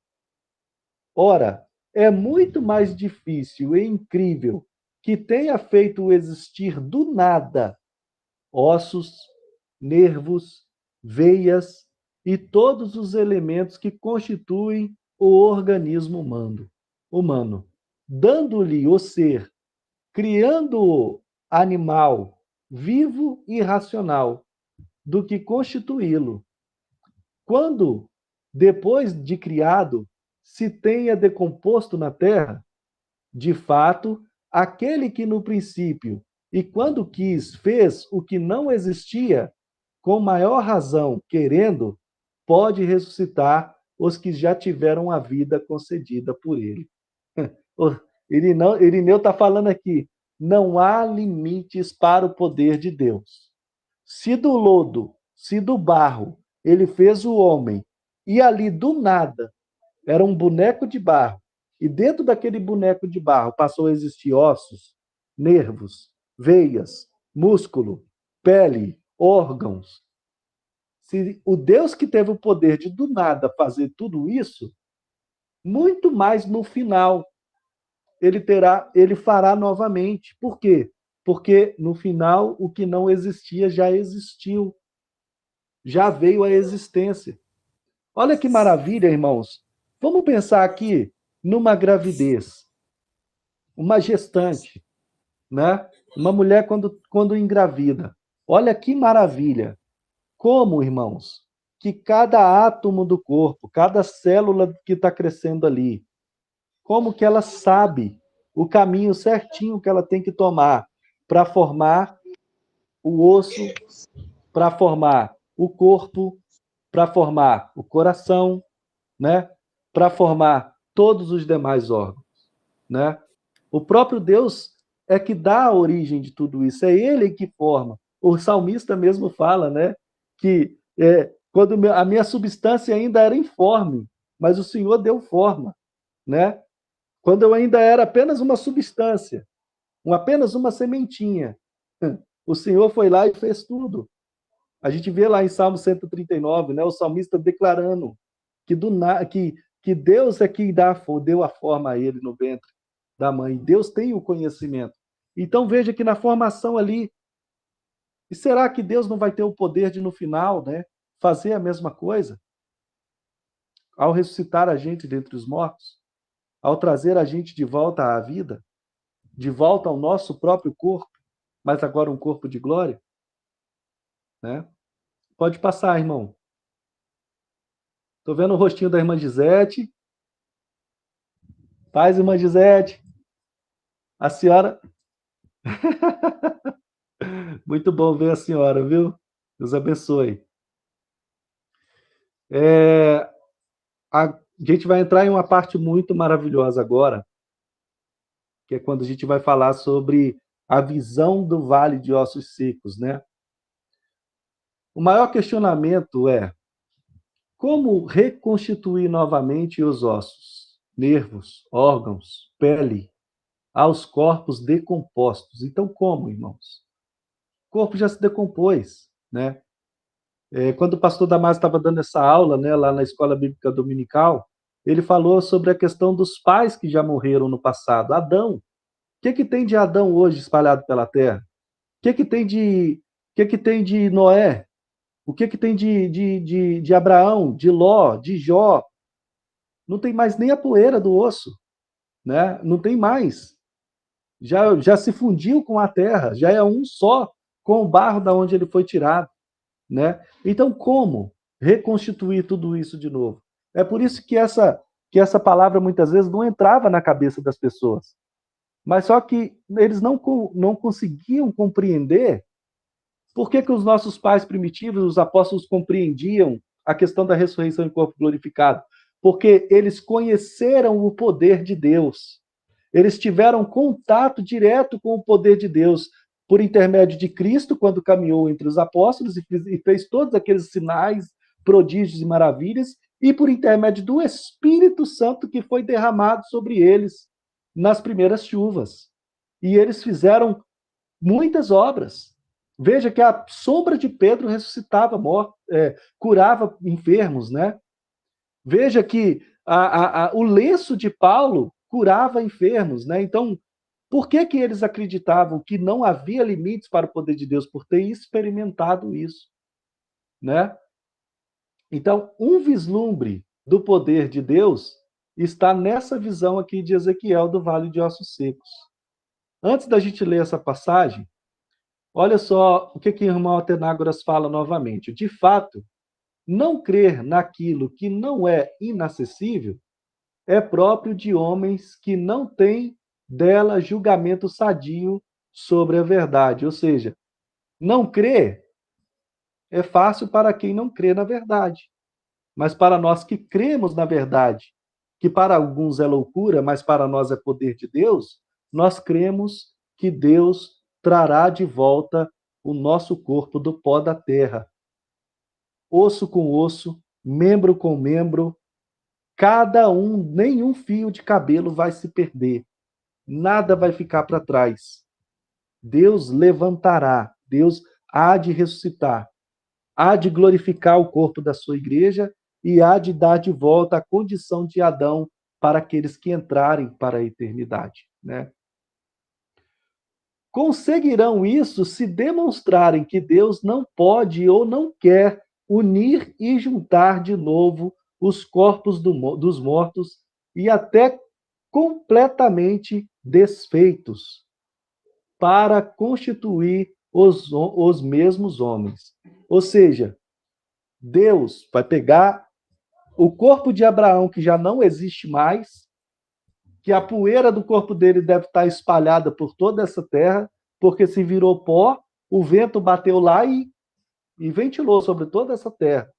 Ora, é muito mais difícil e incrível que tenha feito existir do nada ossos, nervos, veias e todos os elementos que constituem o organismo humano, dando-lhe o ser, criando-o animal, vivo e racional, do que constituí-lo. Quando, depois de criado, se tenha decomposto na terra, de fato, aquele que no princípio e quando quis fez o que não existia, com maior razão, querendo, pode ressuscitar os que já tiveram a vida concedida por ele. Irineu está falando aqui, não há limites para o poder de Deus. Se do lodo, se do barro, ele fez o homem, e ali do nada era um boneco de barro, e dentro daquele boneco de barro passou a existir ossos, nervos, veias, músculo, pele, órgãos. Se o Deus que teve o poder de do nada fazer tudo isso, muito mais no final ele fará novamente. Por quê? Porque no final o que não existia já existiu, já veio à existência. Olha que maravilha, irmãos. Vamos pensar aqui numa gravidez, uma gestante, né? Uma mulher quando engravida. Olha que maravilha. Como, irmãos, que cada átomo do corpo, cada célula que está crescendo ali, como que ela sabe o caminho certinho que ela tem que tomar para formar o osso, para formar o corpo, para formar o coração, né? Para formar todos os demais órgãos, né? O próprio Deus é que dá a origem de tudo isso, é ele que forma. O salmista mesmo fala, né, que quando a minha substância ainda era informe, mas o Senhor deu forma, né? Quando eu ainda era apenas uma substância, apenas uma sementinha, o Senhor foi lá e fez tudo. A gente vê lá em Salmo 139, né, o salmista declarando que Deus é quem deu a forma a ele no ventre da mãe. Deus tem o conhecimento. Então veja que na formação ali, e será que Deus não vai ter o poder de no final, né, fazer a mesma coisa? Ao ressuscitar a gente dentre os mortos, ao trazer a gente de volta à vida, de volta ao nosso próprio corpo, mas agora um corpo de glória, né? Pode passar, irmão. Estou vendo o rostinho da irmã Gisete. Paz, irmã Gisete. A senhora... Muito bom ver a senhora, viu? Deus abençoe. A gente vai entrar em uma parte muito maravilhosa agora, que é quando a gente vai falar sobre a visão do Vale de Ossos Secos, né? O maior questionamento é como reconstituir novamente os ossos, nervos, órgãos, pele, aos corpos decompostos. Então, como, irmãos? O corpo já se decompôs, né? Quando o pastor Damásio estava dando essa aula, né, lá na Escola Bíblica Dominical, ele falou sobre a questão dos pais que já morreram no passado. Adão. O que tem de Adão hoje espalhado pela terra? O que tem de Noé? O que tem de Abraão, de Ló, de Jó? Não tem mais nem a poeira do osso, né? Não tem mais. Já se fundiu com a terra, já é um só com o barro da onde ele foi tirado, né? Então, como reconstituir tudo isso de novo? É por isso que essa palavra muitas vezes não entrava na cabeça das pessoas. Mas só que eles não conseguiam compreender por que os nossos pais primitivos, os apóstolos, compreendiam a questão da ressurreição em corpo glorificado. Porque eles conheceram o poder de Deus. Eles tiveram contato direto com o poder de Deus por intermédio de Cristo, quando caminhou entre os apóstolos e fez todos aqueles sinais, prodígios e maravilhas, e por intermédio do Espírito Santo que foi derramado sobre eles nas primeiras chuvas. E eles fizeram muitas obras. Veja que a sombra de Pedro ressuscitava curava enfermos, né? Veja que o lenço de Paulo curava enfermos, né? Então, por que eles acreditavam que não havia limites para o poder de Deus? Por ter experimentado isso, né? Então, um vislumbre do poder de Deus está nessa visão aqui de Ezequiel do Vale de Ossos Secos. Antes da gente ler essa passagem, olha só o que o irmão Atenágoras fala novamente. De fato, não crer naquilo que não é inacessível é próprio de homens que não têm dela julgamento sadio sobre a verdade. Ou seja, não crer é fácil para quem não crê na verdade. Mas para nós que cremos na verdade, que para alguns é loucura, mas para nós é poder de Deus, nós cremos que Deus trará de volta o nosso corpo do pó da terra. Osso com osso, membro com membro, cada um, nenhum fio de cabelo vai se perder. Nada vai ficar para trás. Deus levantará, Deus há de ressuscitar, há de glorificar o corpo da sua igreja e há de dar de volta a condição de Adão para aqueles que entrarem para a eternidade, né? Conseguirão isso se demonstrarem que Deus não pode ou não quer unir e juntar de novo os corpos dos mortos e até completamente desfeitos para constituir os mesmos homens. Ou seja, Deus vai pegar o corpo de Abraão, que já não existe mais, que a poeira do corpo dele deve estar espalhada por toda essa terra, porque se virou pó, o vento bateu lá e ventilou sobre toda essa terra.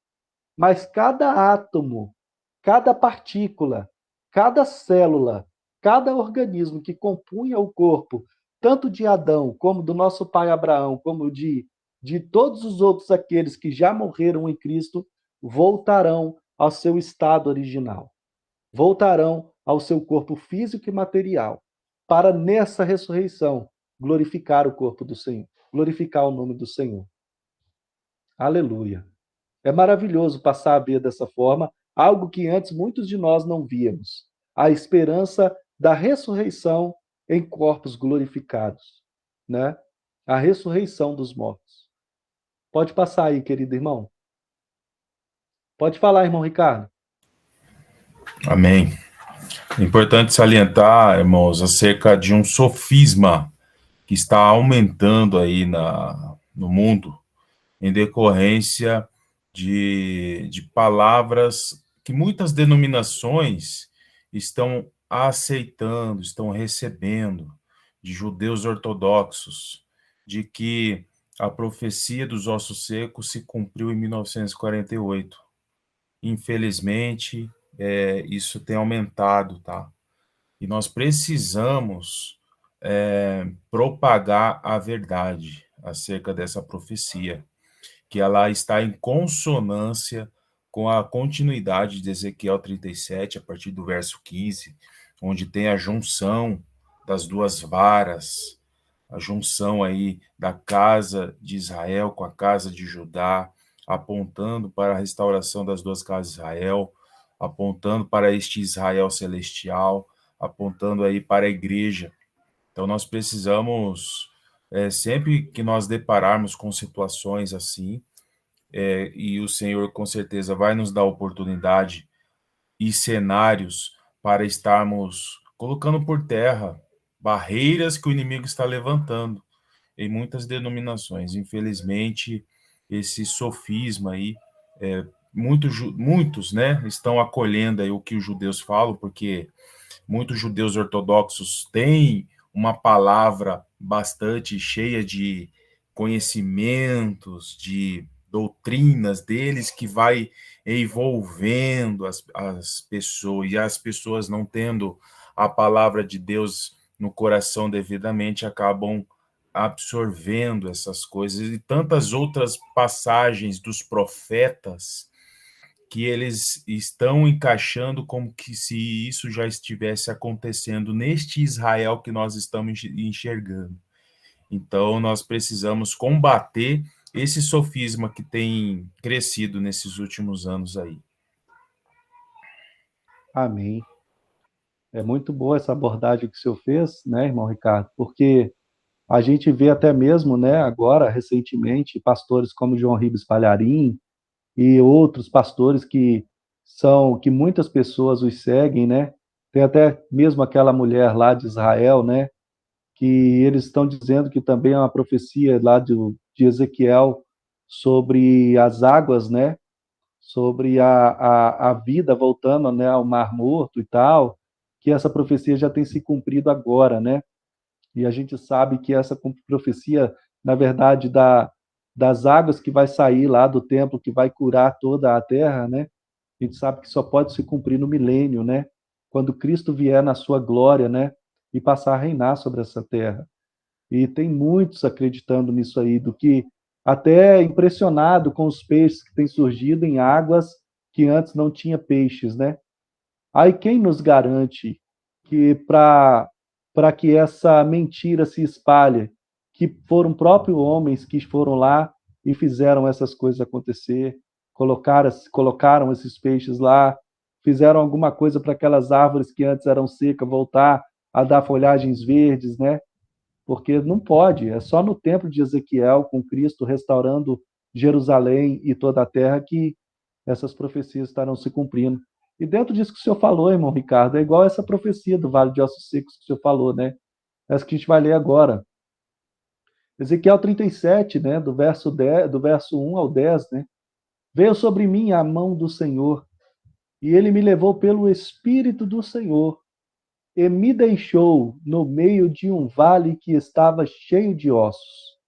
Mas cada átomo, cada partícula, cada célula, cada organismo que compunha o corpo, tanto de Adão, como do nosso pai Abraão, como de todos os outros aqueles que já morreram em Cristo, voltarão ao seu estado original. Voltarão ao seu corpo físico e material, para nessa ressurreição glorificar o corpo do Senhor, glorificar o nome do Senhor. Aleluia. É maravilhoso passar a ver dessa forma algo que antes muitos de nós não víamos. A esperança da ressurreição em corpos glorificados, né? A ressurreição dos mortos. Pode passar aí, querido irmão. Pode falar, irmão Ricardo. Amém. É importante salientar, irmãos, acerca de um sofisma que está aumentando aí no mundo, em decorrência de palavras que muitas denominações estão aceitando, estão recebendo, de judeus ortodoxos, de que a profecia dos ossos secos se cumpriu em 1948. infelizmente, isso tem aumentado, tá? E nós precisamos propagar a verdade acerca dessa profecia, que ela está em consonância com a continuidade de Ezequiel 37, a partir do verso 15, onde tem a junção das duas varas, a junção aí da casa de Israel com a casa de Judá, apontando para a restauração das duas casas de Israel, apontando para este Israel celestial, apontando aí para a igreja. Então nós precisamos, sempre que nós depararmos com situações assim, e o Senhor com certeza vai nos dar oportunidade e cenários para estarmos colocando por terra barreiras que o inimigo está levantando em muitas denominações. Infelizmente, esse sofisma aí, muitos, né, estão acolhendo aí o que os judeus falam, porque muitos judeus ortodoxos têm uma palavra bastante cheia de conhecimentos, de doutrinas deles, que vai envolvendo as pessoas, e as pessoas não tendo a palavra de Deus no coração devidamente, acabam absorvendo essas coisas e tantas outras passagens dos profetas que eles estão encaixando como que se isso já estivesse acontecendo neste Israel que nós estamos enxergando. Então, nós precisamos combater esse sofisma que tem crescido nesses últimos anos aí. Amém. É muito boa essa abordagem que o senhor fez, né, irmão Ricardo? Porque a gente vê até mesmo, né, agora, recentemente, pastores como João Ribes Palharim e outros pastores que muitas pessoas os seguem, né? Tem até mesmo aquela mulher lá de Israel, né? Que eles estão dizendo que também é uma profecia lá de Ezequiel sobre as águas, né? Sobre a vida voltando, né, ao Mar Morto e tal, que essa profecia já tem se cumprido agora, né? E a gente sabe que essa profecia, na verdade, das águas que vai sair lá do templo, que vai curar toda a terra, né? A gente sabe que só pode se cumprir no milênio, né? Quando Cristo vier na sua glória, né? E passar a reinar sobre essa terra. E tem muitos acreditando nisso aí, do que até impressionado com os peixes que têm surgido em águas que antes não tinha peixes, né? Aí quem nos garante que para que essa mentira se espalhe, que foram próprios homens que foram lá e fizeram essas coisas acontecer, colocaram esses peixes lá, fizeram alguma coisa para aquelas árvores que antes eram secas voltar a dar folhagens verdes, né? Porque não pode, é só no templo de Ezequiel, com Cristo restaurando Jerusalém e toda a terra, que essas profecias estarão se cumprindo. E dentro disso que o senhor falou, irmão Ricardo, é igual essa profecia do Vale de Ossos Secos que o senhor falou, né? Essa que a gente vai ler agora. Ezequiel 37, né, do verso 1 ao 10, né? Veio sobre mim a mão do Senhor, e ele me levou pelo Espírito do Senhor, e me deixou no meio de um vale que estava cheio de ossos,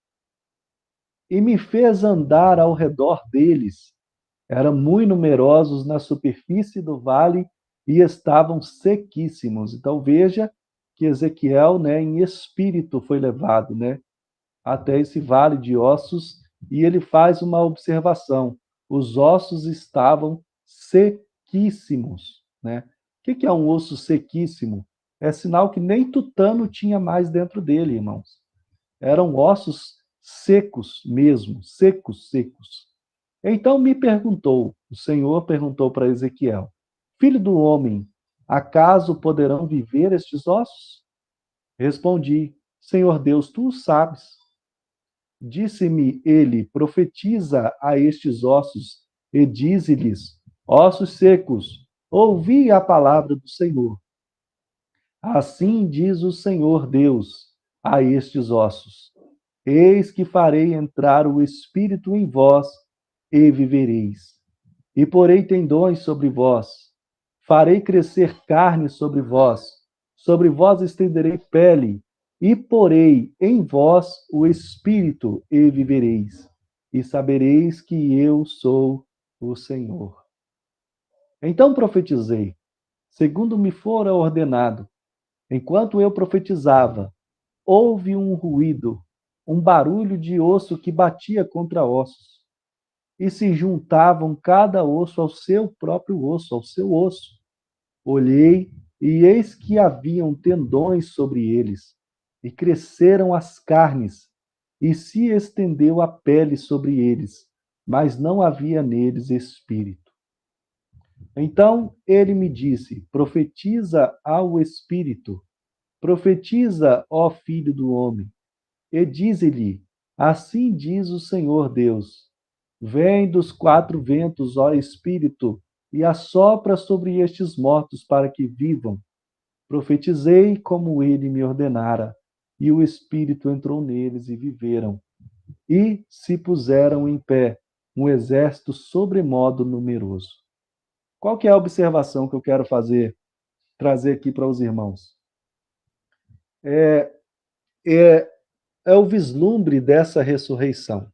e me fez andar ao redor deles. Eram muito numerosos na superfície do vale e estavam sequíssimos. Então veja que Ezequiel, né, em espírito foi levado, né, até esse vale de ossos, e ele faz uma observação: os ossos estavam sequíssimos, né? O que é um osso sequíssimo? É sinal que nem tutano tinha mais dentro dele, irmãos. Eram ossos secos mesmo, secos, secos. Então o Senhor perguntou para Ezequiel: Filho do homem, acaso poderão viver estes ossos? Respondi: Senhor Deus, tu o sabes. Disse-me ele: profetiza a estes ossos e dize-lhes: ossos secos, ouvi a palavra do Senhor. Assim diz o Senhor Deus a estes ossos: eis que farei entrar o Espírito em vós e vivereis. E porei tendões sobre vós, farei crescer carne sobre vós estenderei pele, e porei em vós o Espírito e vivereis. E sabereis que eu sou o Senhor. Então profetizei, segundo me fora ordenado. Enquanto eu profetizava, houve um ruído, um barulho de osso que batia contra ossos, e se juntavam cada osso ao seu próprio osso, ao seu osso. Olhei, e eis que haviam tendões sobre eles, e cresceram as carnes, e se estendeu a pele sobre eles, mas não havia neles espírito. Então ele me disse: profetiza ao espírito, profetiza, ó filho do homem, e dize-lhe: assim diz o Senhor Deus: vem dos quatro ventos, ó espírito, e assopra sobre estes mortos para que vivam. Profetizei como ele me ordenara, e o espírito entrou neles e viveram. E se puseram em pé um exército sobremodo numeroso. Qual que é a observação que eu quero trazer aqui para os irmãos? É, é, é o vislumbre dessa ressurreição.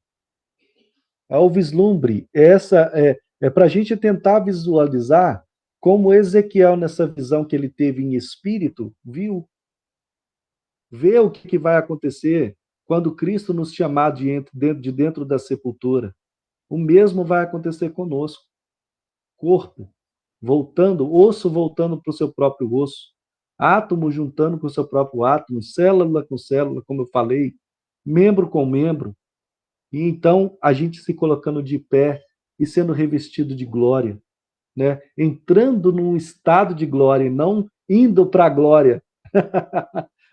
É o vislumbre, é para a gente tentar visualizar como Ezequiel, nessa visão que ele teve em espírito, viu. Vê o que vai acontecer quando Cristo nos chamar de dentro da sepultura. O mesmo vai acontecer conosco. Corpo voltando, osso voltando para o seu próprio osso, átomo juntando com o seu próprio átomo, célula com célula, como eu falei, membro com membro, e então a gente se colocando de pé e sendo revestido de glória, né? Entrando num estado de glória e não indo para a glória,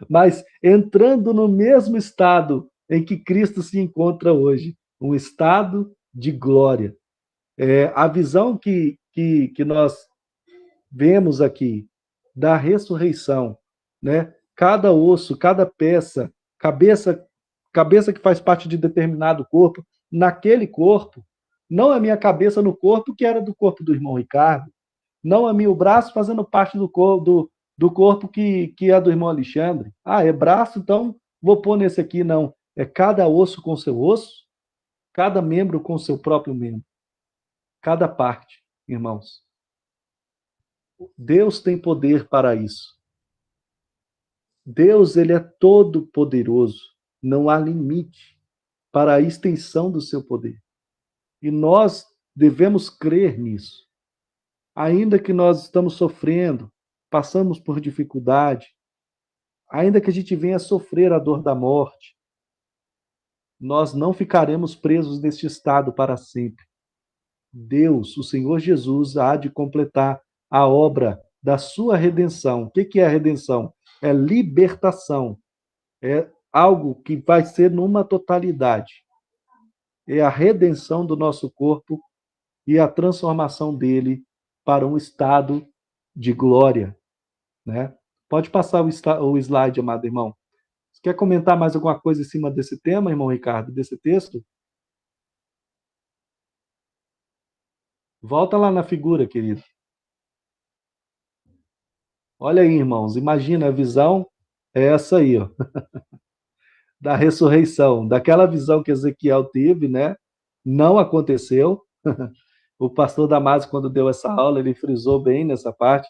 mas entrando no mesmo estado em que Cristo se encontra hoje, um estado de glória. A visão que nós vemos aqui da ressurreição, né? Cada osso, cada peça, cabeça que faz parte de determinado corpo, naquele corpo, não a minha cabeça no corpo que era do corpo do irmão Ricardo, não a mim o braço fazendo parte do corpo que é do irmão Alexandre. Ah, é braço, então vou pôr nesse aqui, não. É cada osso com seu osso, cada membro com seu próprio membro. Cada parte, irmãos. Deus tem poder para isso. Deus, ele é todo poderoso. Não há limite para a extensão do seu poder. E nós devemos crer nisso. Ainda que nós estamos sofrendo, passamos por dificuldade, ainda que a gente venha sofrer a dor da morte, nós não ficaremos presos neste estado para sempre. Deus, o Senhor Jesus, há de completar a obra da sua redenção. O que é a redenção? É libertação. É algo que vai ser numa totalidade. É a redenção do nosso corpo e a transformação dele para um estado de glória, né? Pode passar o slide, amado irmão. Você quer comentar mais alguma coisa em cima desse tema, irmão Ricardo, desse texto? Volta lá na figura, querido. Olha aí, irmãos, imagina a visão, é essa aí, ó, da ressurreição, daquela visão que Ezequiel teve, né? Não aconteceu. O pastor Damásio, quando deu essa aula, ele frisou bem nessa parte,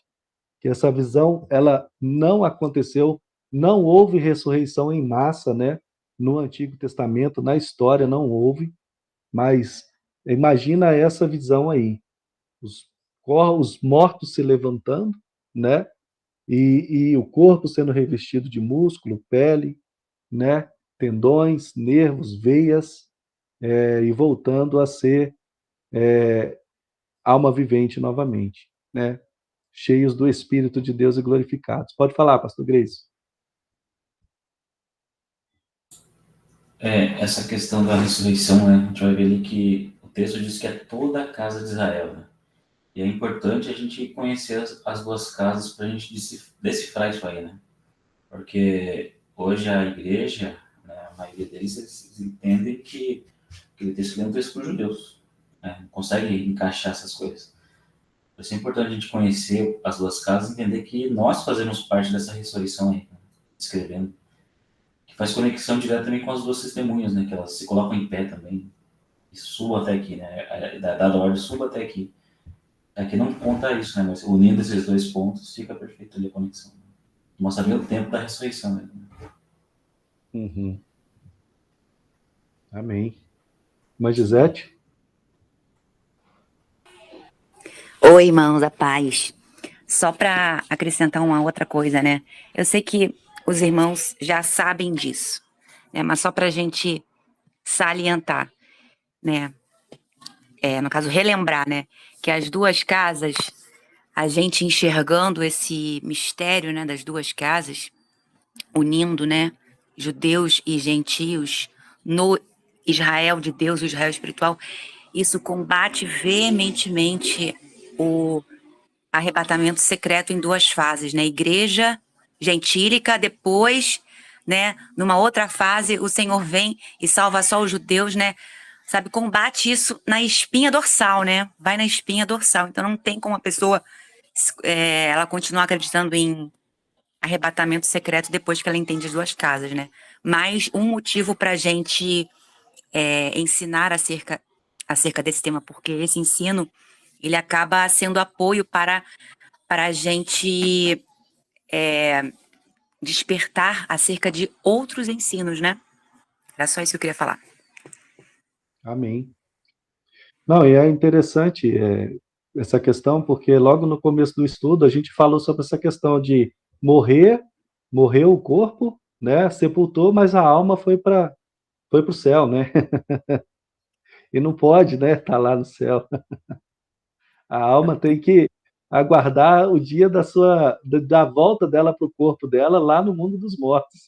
que essa visão, ela não aconteceu, não houve ressurreição em massa, né? No Antigo Testamento, na história, não houve, mas imagina essa visão aí, os mortos se levantando, né? E o corpo sendo revestido de músculo, pele, né? Tendões, nervos, veias, e voltando a ser alma vivente novamente, né? Cheios do Espírito de Deus e glorificados. Pode falar, pastor Grace. Essa questão da ressurreição, né? A gente vai ver ali que o texto diz que é toda a casa de Israel, né? E é importante a gente conhecer as duas casas para a gente decifrar isso aí, né? Porque hoje a igreja, né, a maioria deles, eles entendem que aquele texto é um texto para os judeus, né? Não consegue encaixar essas coisas. Por isso é importante a gente conhecer as duas casas e entender que nós fazemos parte dessa ressurreição aí, né? Escrevendo. Que faz conexão direta também com as duas testemunhas, né? Que elas se colocam em pé também. E subam até aqui, né? Dada a ordem, suba até aqui. Aqui não conta isso, né? Mas unindo esses dois pontos, fica perfeito ali a conexão. Mostra bem o tempo da ressurreição. Né? Uhum. Amém. Irmã Gisete? Oi, irmãos, a paz. Só para acrescentar uma outra coisa, né? Eu sei que os irmãos já sabem disso, né? Mas só para a gente salientar, né? No caso, relembrar, né? Que as duas casas, a gente enxergando esse mistério, né? Das duas casas, unindo, né? Judeus e gentios no Israel de Deus, o Israel espiritual, isso combate veementemente o arrebatamento secreto em duas fases, né? Igreja gentílica, depois, né? Numa outra fase, o Senhor vem e salva só os judeus, né? Sabe, combate isso na espinha dorsal, né? Vai na espinha dorsal. Então não tem como a pessoa ela continuar acreditando em arrebatamento secreto depois que ela entende as duas casas, né? Mas um motivo para a gente ensinar acerca desse tema, porque esse ensino ele acaba sendo apoio para a gente despertar acerca de outros ensinos, né? Era só isso que eu queria falar. Amém. Não, e é interessante essa questão, porque logo no começo do estudo a gente falou sobre essa questão de morreu o corpo, né? Sepultou, mas a alma foi para o céu, né? E não pode, né? Estar lá no céu. A alma tem que aguardar o dia da volta dela para o corpo dela lá no mundo dos mortos.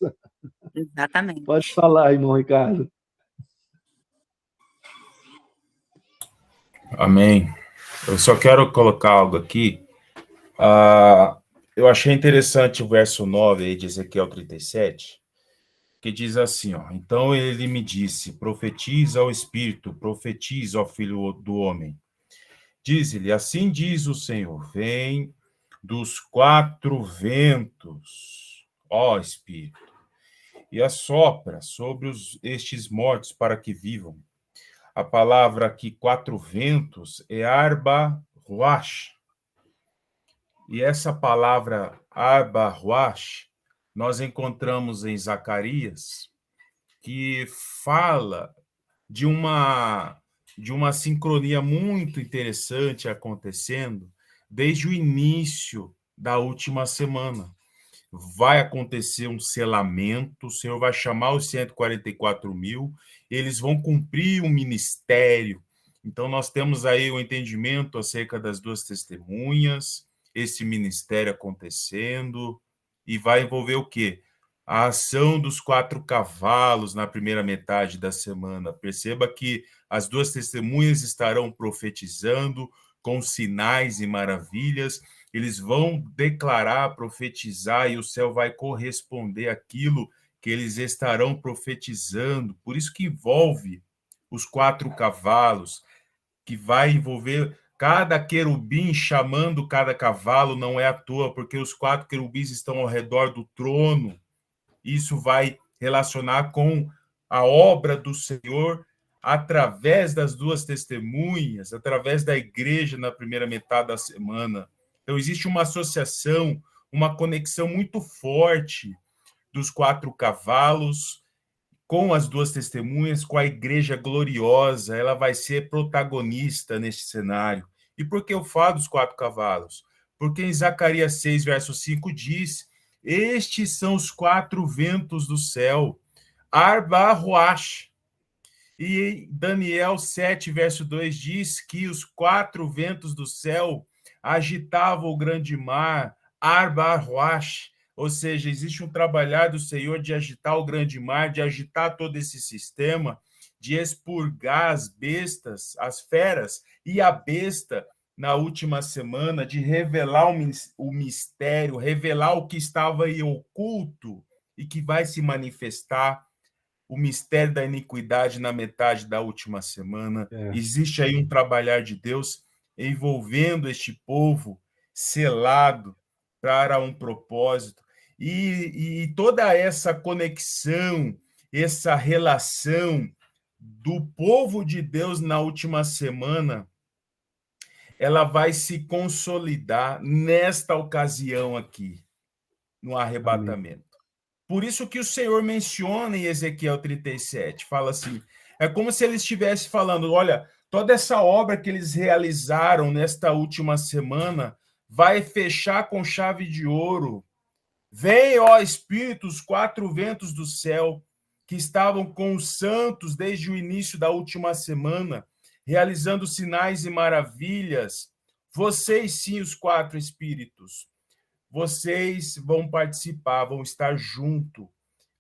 Exatamente. Pode falar, irmão Ricardo. Amém. Eu só quero colocar algo aqui. Eu achei interessante o verso 9 aí de Ezequiel 37, que diz assim, ó: então ele me disse, profetiza ao Espírito, profetiza ao Filho do Homem. Diz-lhe, assim diz o Senhor, vem dos quatro ventos, ó Espírito, e assopra sobre estes mortos para que vivam. A palavra aqui, quatro ventos, é arba ruach. E essa palavra arba ruach, nós encontramos em Zacarias, que fala de uma sincronia muito interessante acontecendo desde o início da última semana. Vai acontecer um selamento, o Senhor vai chamar os 144 mil, eles vão cumprir um ministério. Então, nós temos aí o entendimento acerca das duas testemunhas, esse ministério acontecendo, e vai envolver o quê? A ação dos 4 cavalos na primeira metade da semana. Perceba que as duas testemunhas estarão profetizando com sinais e maravilhas. Eles vão declarar, profetizar, e o céu vai corresponder àquilo que eles estarão profetizando. Por isso que envolve os 4 cavalos, que vai envolver cada querubim chamando cada cavalo, não é à toa, porque os 4 querubins estão ao redor do trono. Isso vai relacionar com a obra do Senhor através das duas testemunhas, através da igreja na primeira metade da semana. Então, existe uma associação, uma conexão muito forte dos 4 cavalos com as duas testemunhas, com a igreja gloriosa. Ela vai ser protagonista neste cenário. E por que eu falo dos 4 cavalos? Porque em Zacarias 6, verso 5, diz: estes são os 4 ventos do céu, arba ruach. E Daniel 7, verso 2 diz que os 4 ventos do céu agitavam o grande mar, arba ruach. Ou seja, existe um trabalhar do Senhor de agitar o grande mar, de agitar todo esse sistema, de expurgar as bestas, as feras, e a besta, na última semana, de revelar o mistério, revelar o que estava aí oculto e que vai se manifestar, o mistério da iniquidade na metade da última semana. Existe aí um trabalhar de Deus envolvendo este povo selado para um propósito. E toda essa conexão, essa relação do povo de Deus na última semana, ela vai se consolidar nesta ocasião aqui, no arrebatamento. Por isso que o Senhor menciona em Ezequiel 37, fala assim, é como se ele estivesse falando, olha, toda essa obra que eles realizaram nesta última semana vai fechar com chave de ouro. Vem, ó Espírito, os 4 ventos do céu, que estavam com os santos desde o início da última semana, realizando sinais e maravilhas. Vocês, sim, os 4 espíritos, vocês vão participar, vão estar junto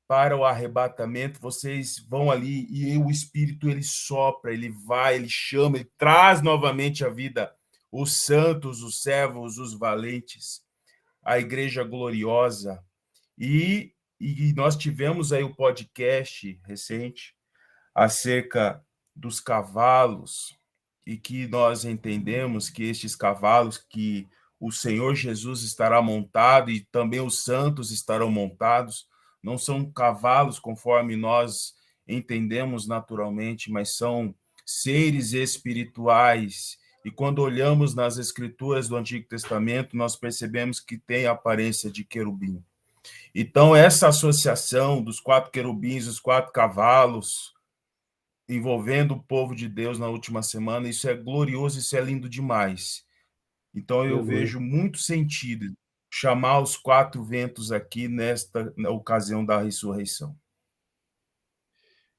para o arrebatamento, vocês vão ali e o Espírito, ele sopra, ele vai, ele chama, ele traz novamente à vida os santos, os servos, os valentes, a igreja gloriosa. E nós tivemos aí o podcast recente acerca dos cavalos e que nós entendemos que estes cavalos que o Senhor Jesus estará montado e também os santos estarão montados, não são cavalos conforme nós entendemos naturalmente, mas são seres espirituais. E quando olhamos nas escrituras do Antigo Testamento, nós percebemos que tem a aparência de querubim. Então, essa associação dos 4 querubins, os 4 cavalos, envolvendo o povo de Deus na última semana, isso é glorioso, isso é lindo demais. Então, eu vejo muito sentido chamar os 4 ventos aqui nesta ocasião da ressurreição.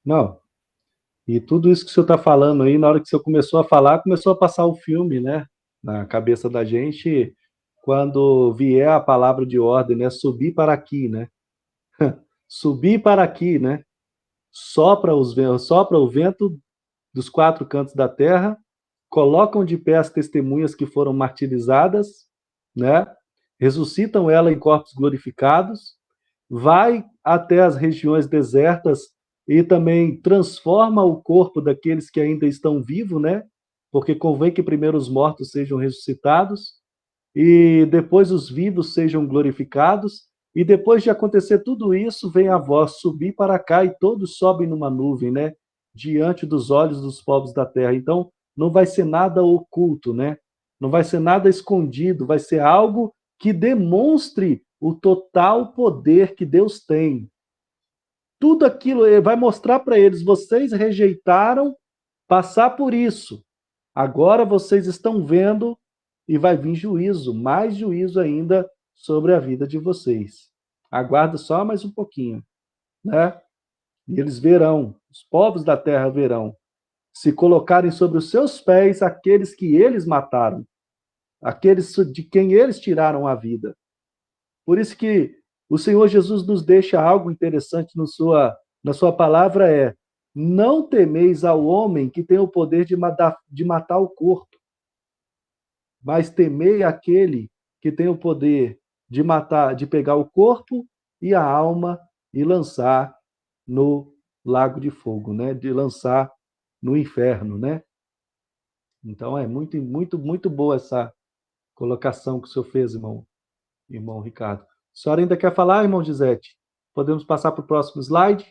Não, e tudo isso que o senhor está falando aí, na hora que o senhor começou a falar, começou a passar o filme, né, na cabeça da gente, quando vier a palavra de ordem, né, subir para aqui, né, subir para aqui, né, sopra o vento dos 4 cantos da terra, colocam de pé as testemunhas que foram martirizadas, né, ressuscitam ela em corpos glorificados, vai até as regiões desertas e também transforma o corpo daqueles que ainda estão vivos, né? Porque convém que primeiro os mortos sejam ressuscitados e depois os vivos sejam glorificados. E depois de acontecer tudo isso, vem a voz subir para cá e todos sobem numa nuvem, né? Diante dos olhos dos povos da terra. Então, não vai ser nada oculto, né? Não vai ser nada escondido, vai ser algo que demonstre o total poder que Deus tem. Tudo aquilo vai mostrar para eles, vocês rejeitaram passar por isso. Agora vocês estão vendo e vai vir juízo, mais juízo ainda sobre a vida de vocês. Aguarda só mais um pouquinho, né? E eles verão, os povos da terra verão, se colocarem sobre os seus pés aqueles que eles mataram, aqueles de quem eles tiraram a vida. Por isso que o Senhor Jesus nos deixa algo interessante na sua palavra, não temeis ao homem que tem o poder de matar o corpo, mas temei aquele que tem o poder de matar, de pegar o corpo e a alma e lançar no lago de fogo, né? De lançar no inferno, né? Então é muito, muito, muito boa essa colocação que o senhor fez, irmão Ricardo. A senhora ainda quer falar, irmão Gisete? Podemos passar para o próximo slide?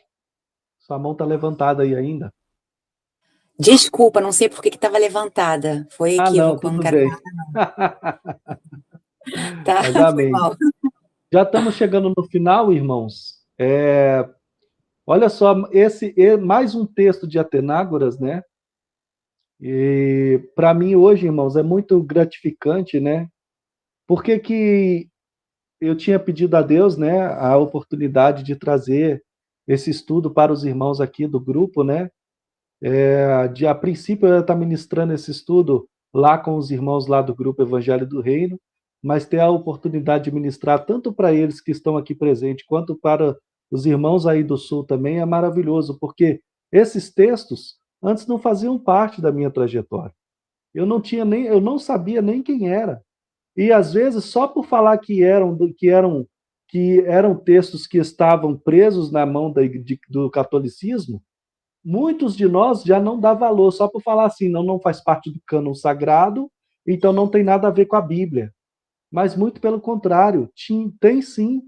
Sua mão está levantada aí ainda. Desculpa, não sei por que estava levantada. Foi equívoco, não quero falar. Tá, mas amém. foi mal. Já estamos chegando no final, irmãos. Olha só, mais um texto de Atenágoras, né? E para mim hoje, irmãos, é muito gratificante, né? Porque que eu tinha pedido a Deus, né, a oportunidade de trazer esse estudo para os irmãos aqui do grupo, né? A princípio eu ia estar ministrando esse estudo lá com os irmãos lá do grupo Evangelho do Reino, mas ter a oportunidade de ministrar tanto para eles que estão aqui presentes, quanto para os irmãos aí do Sul também é maravilhoso, porque esses textos antes não faziam parte da minha trajetória. Eu não sabia nem quem era. E às vezes só por falar que eram textos que estavam presos na mão do catolicismo, muitos de nós já não dá valor, só por falar assim, não faz parte do cânon sagrado, então não tem nada a ver com a Bíblia. Mas muito pelo contrário, tem sim.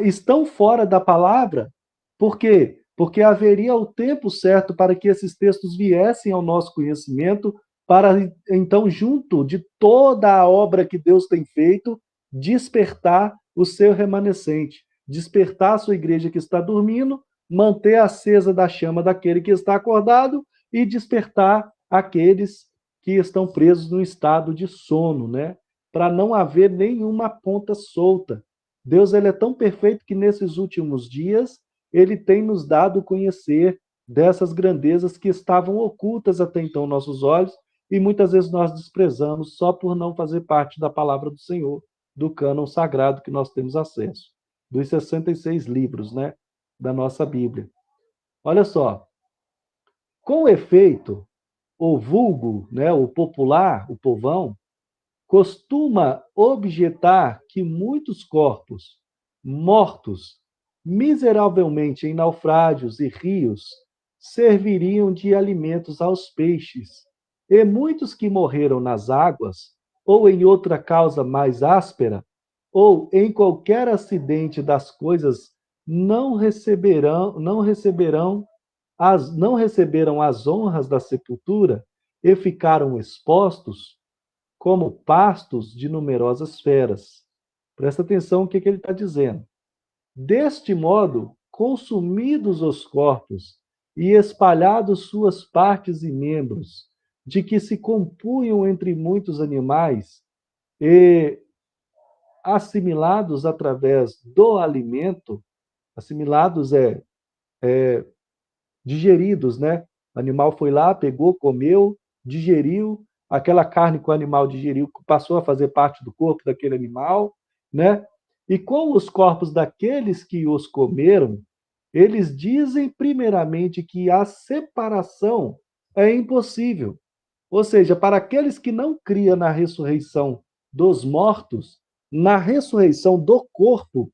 Estão fora da palavra, por quê? Porque haveria o tempo certo para que esses textos viessem ao nosso conhecimento, para, então, junto de toda a obra que Deus tem feito, despertar o seu remanescente, despertar a sua igreja que está dormindo, manter acesa da chama daquele que está acordado e despertar aqueles que estão presos no estado de sono, né? Para não haver nenhuma ponta solta. Deus, ele é tão perfeito que nesses últimos dias ele tem nos dado conhecer dessas grandezas que estavam ocultas até então aos nossos olhos e muitas vezes nós desprezamos só por não fazer parte da palavra do Senhor, do cânon sagrado que nós temos acesso, dos 66 livros, né, da nossa Bíblia. Olha só, com efeito, o vulgo, né, o popular, o povão, costuma objetar que muitos corpos mortos miseravelmente em naufrágios e rios serviriam de alimentos aos peixes, e muitos que morreram nas águas, ou em outra causa mais áspera, ou em qualquer acidente das coisas, não receberam as honras da sepultura e ficaram expostos como pastos de numerosas feras. Presta atenção no que ele está dizendo. Deste modo, consumidos os corpos e espalhados suas partes e membros, de que se compunham entre muitos animais, e assimilados através do alimento, assimilados digeridos, né? O animal foi lá, pegou, comeu, digeriu, aquela carne que o animal digeriu passou a fazer parte do corpo daquele animal, né? E com os corpos daqueles que os comeram, eles dizem primeiramente que a separação é impossível. Ou seja, para aqueles que não criam na ressurreição dos mortos, na ressurreição do corpo,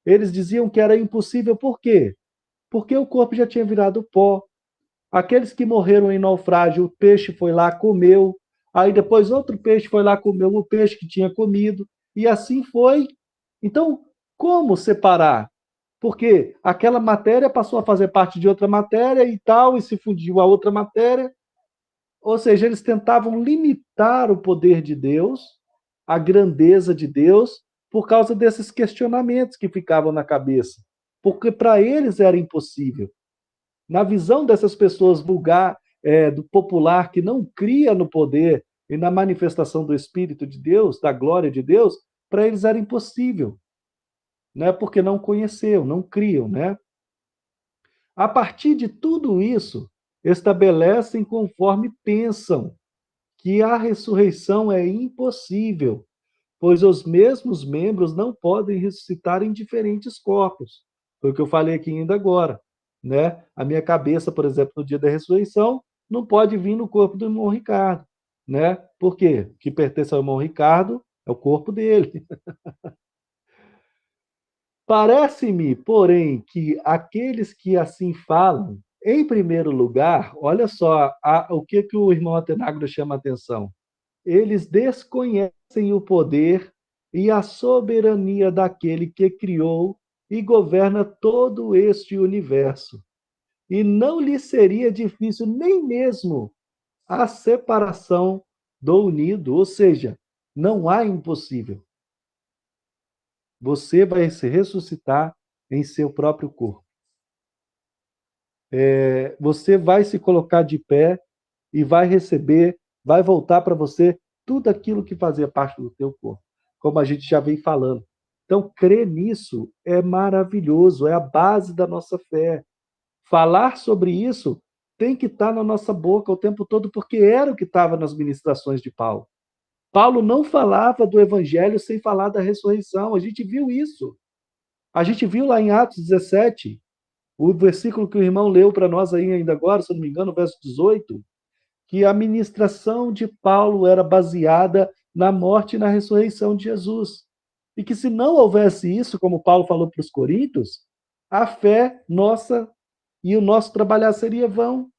eles diziam que era impossível. Por quê? Porque o corpo já tinha virado pó. Aqueles que morreram em naufrágio, o peixe foi lá, comeu. Aí depois outro peixe foi lá, comeu o peixe que tinha comido. E assim foi. Então, como separar? Porque aquela matéria passou a fazer parte de outra matéria e tal, e se fundiu a outra matéria. Ou seja, eles tentavam limitar o poder de Deus, a grandeza de Deus, por causa desses questionamentos que ficavam na cabeça. Porque para eles era impossível. Na visão dessas pessoas vulgar, do popular, que não cria no poder e na manifestação do Espírito de Deus, da glória de Deus, para eles era impossível, né? Porque não conheciam, não criam, né? A partir de tudo isso, estabelecem conforme pensam que a ressurreição é impossível, pois os mesmos membros não podem ressuscitar em diferentes corpos. Foi o que eu falei aqui ainda agora, né? A minha cabeça, por exemplo, no dia da ressurreição, não pode vir no corpo do irmão Ricardo, né? Por quê? O que pertence ao irmão Ricardo é o corpo dele. Parece-me, porém, que aqueles que assim falam, em primeiro lugar, olha só o que o irmão Atenagro chama a atenção. Eles desconhecem o poder e a soberania daquele que criou e governa todo este universo. E não lhe seria difícil nem mesmo a separação do unido, ou seja, não há impossível. Você vai se ressuscitar em seu próprio corpo. Você vai se colocar de pé e vai receber, vai voltar para você tudo aquilo que fazia parte do teu corpo, como a gente já vem falando. Então, crer nisso é maravilhoso, é a base da nossa fé. Falar sobre isso tem que estar na nossa boca o tempo todo, porque era o que estava nas ministrações de Paulo. Paulo não falava do evangelho sem falar da ressurreição. A gente viu isso. A gente viu lá em Atos 17, o versículo que o irmão leu para nós aí ainda agora, se eu não me engano, o verso 18, que a ministração de Paulo era baseada na morte e na ressurreição de Jesus. E que se não houvesse isso, como Paulo falou para os coríntios, a fé nossa e o nosso trabalhar seria vão,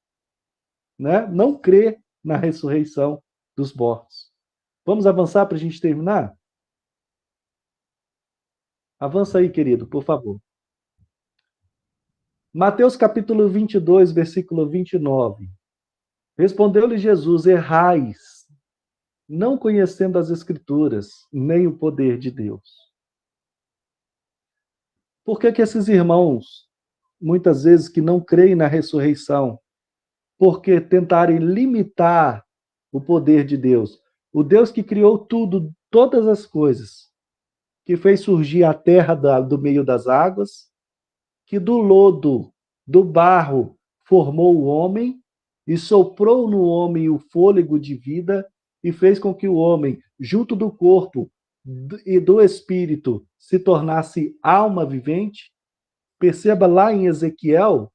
né? Não crer na ressurreição dos mortos. Vamos avançar para a gente terminar? Avança aí, querido, por favor. Mateus capítulo 22, versículo 29. Respondeu-lhe Jesus: errais, não conhecendo as Escrituras, nem o poder de Deus. Por que esses irmãos, muitas vezes que não creem na ressurreição, porque tentarem limitar o poder de Deus, o Deus que criou tudo, todas as coisas, que fez surgir a terra do meio das águas, que do lodo, do barro, formou o homem e soprou no homem o fôlego de vida e fez com que o homem, junto do corpo e do espírito, se tornasse alma vivente. Perceba lá em Ezequiel,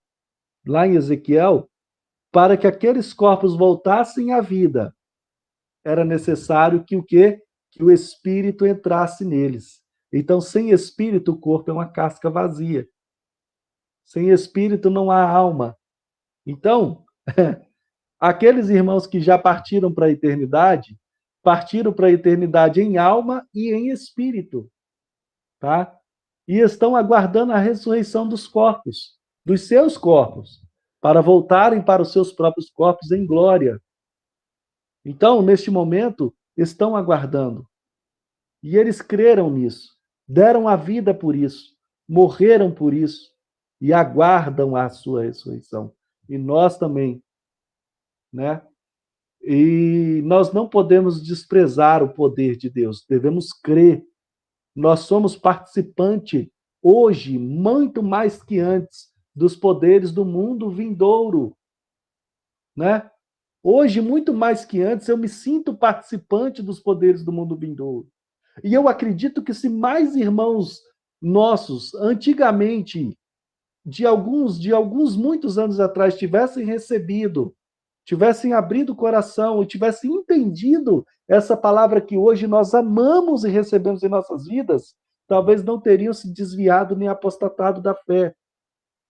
para que aqueles corpos voltassem à vida, era necessário que o quê? Que o espírito entrasse neles. Então, sem espírito, o corpo é uma casca vazia. Sem espírito não há alma. Então, aqueles irmãos que já partiram para a eternidade em alma e em espírito, tá? E estão aguardando a ressurreição dos corpos, dos seus corpos, para voltarem para os seus próprios corpos em glória. Então, neste momento, estão aguardando. E eles creram nisso, deram a vida por isso, morreram por isso e aguardam a sua ressurreição. E nós também, né? E nós não podemos desprezar o poder de Deus, devemos crer. Nós somos participante hoje, muito mais que antes, dos poderes do mundo vindouro, né? Hoje, muito mais que antes, eu me sinto participante dos poderes do mundo vindouro. E eu acredito que se mais irmãos nossos, antigamente, de alguns muitos anos atrás, tivessem recebido, tivessem abrido o coração e tivessem entendido essa palavra que hoje nós amamos e recebemos em nossas vidas, talvez não teriam se desviado nem apostatado da fé.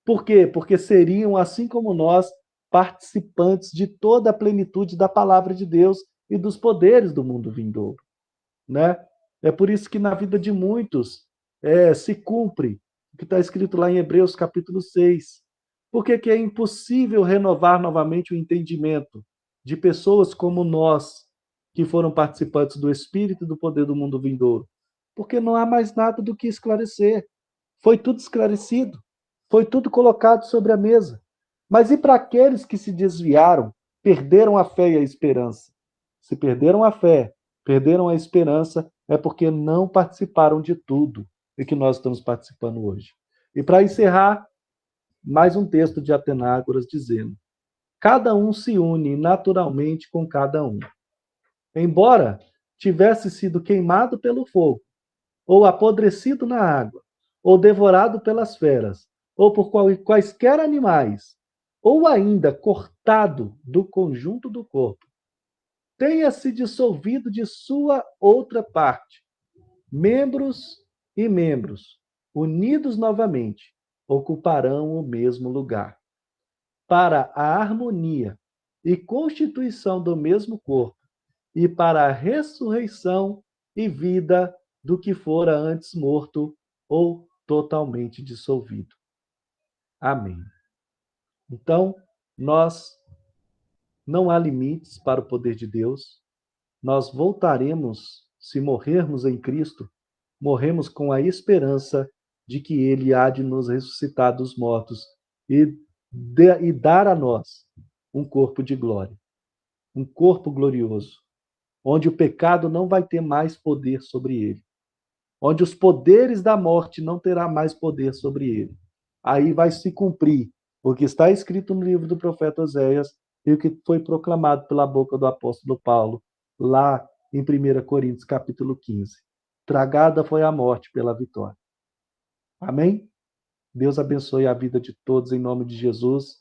Por quê? Porque seriam, assim como nós, participantes de toda a plenitude da palavra de Deus e dos poderes do mundo vindouro, né? É por isso que na vida de muitos se cumpre o que está escrito lá em Hebreus capítulo 6. Porque que é impossível renovar novamente o entendimento de pessoas como nós, que foram participantes do Espírito e do poder do mundo vindouro? Porque não há mais nada do que esclarecer. Foi tudo esclarecido. Foi tudo colocado sobre a mesa. Mas e para aqueles que se desviaram, perderam a fé e a esperança? Se perderam a fé, perderam a esperança, é porque não participaram de tudo e que nós estamos participando hoje. E para encerrar, mais um texto de Atenágoras dizendo: cada um se une naturalmente com cada um. Embora tivesse sido queimado pelo fogo, ou apodrecido na água, ou devorado pelas feras, ou por quaisquer animais, ou ainda cortado do conjunto do corpo, tenha se dissolvido de sua outra parte, membros e membros, unidos novamente, ocuparão o mesmo lugar. Para a harmonia e constituição do mesmo corpo, e para a ressurreição e vida do que fora antes morto ou totalmente dissolvido. Amém. Então, não há limites para o poder de Deus. Nós voltaremos, se morrermos em Cristo, morremos com a esperança de que Ele há de nos ressuscitar dos mortos e dar a nós um corpo de glória, um corpo glorioso, onde o pecado não vai ter mais poder sobre ele, onde os poderes da morte não terá mais poder sobre ele. Aí vai se cumprir o que está escrito no livro do profeta Oséias e o que foi proclamado pela boca do apóstolo Paulo, lá em 1 Coríntios capítulo 15. Tragada foi a morte pela vitória. Amém? Deus abençoe a vida de todos em nome de Jesus.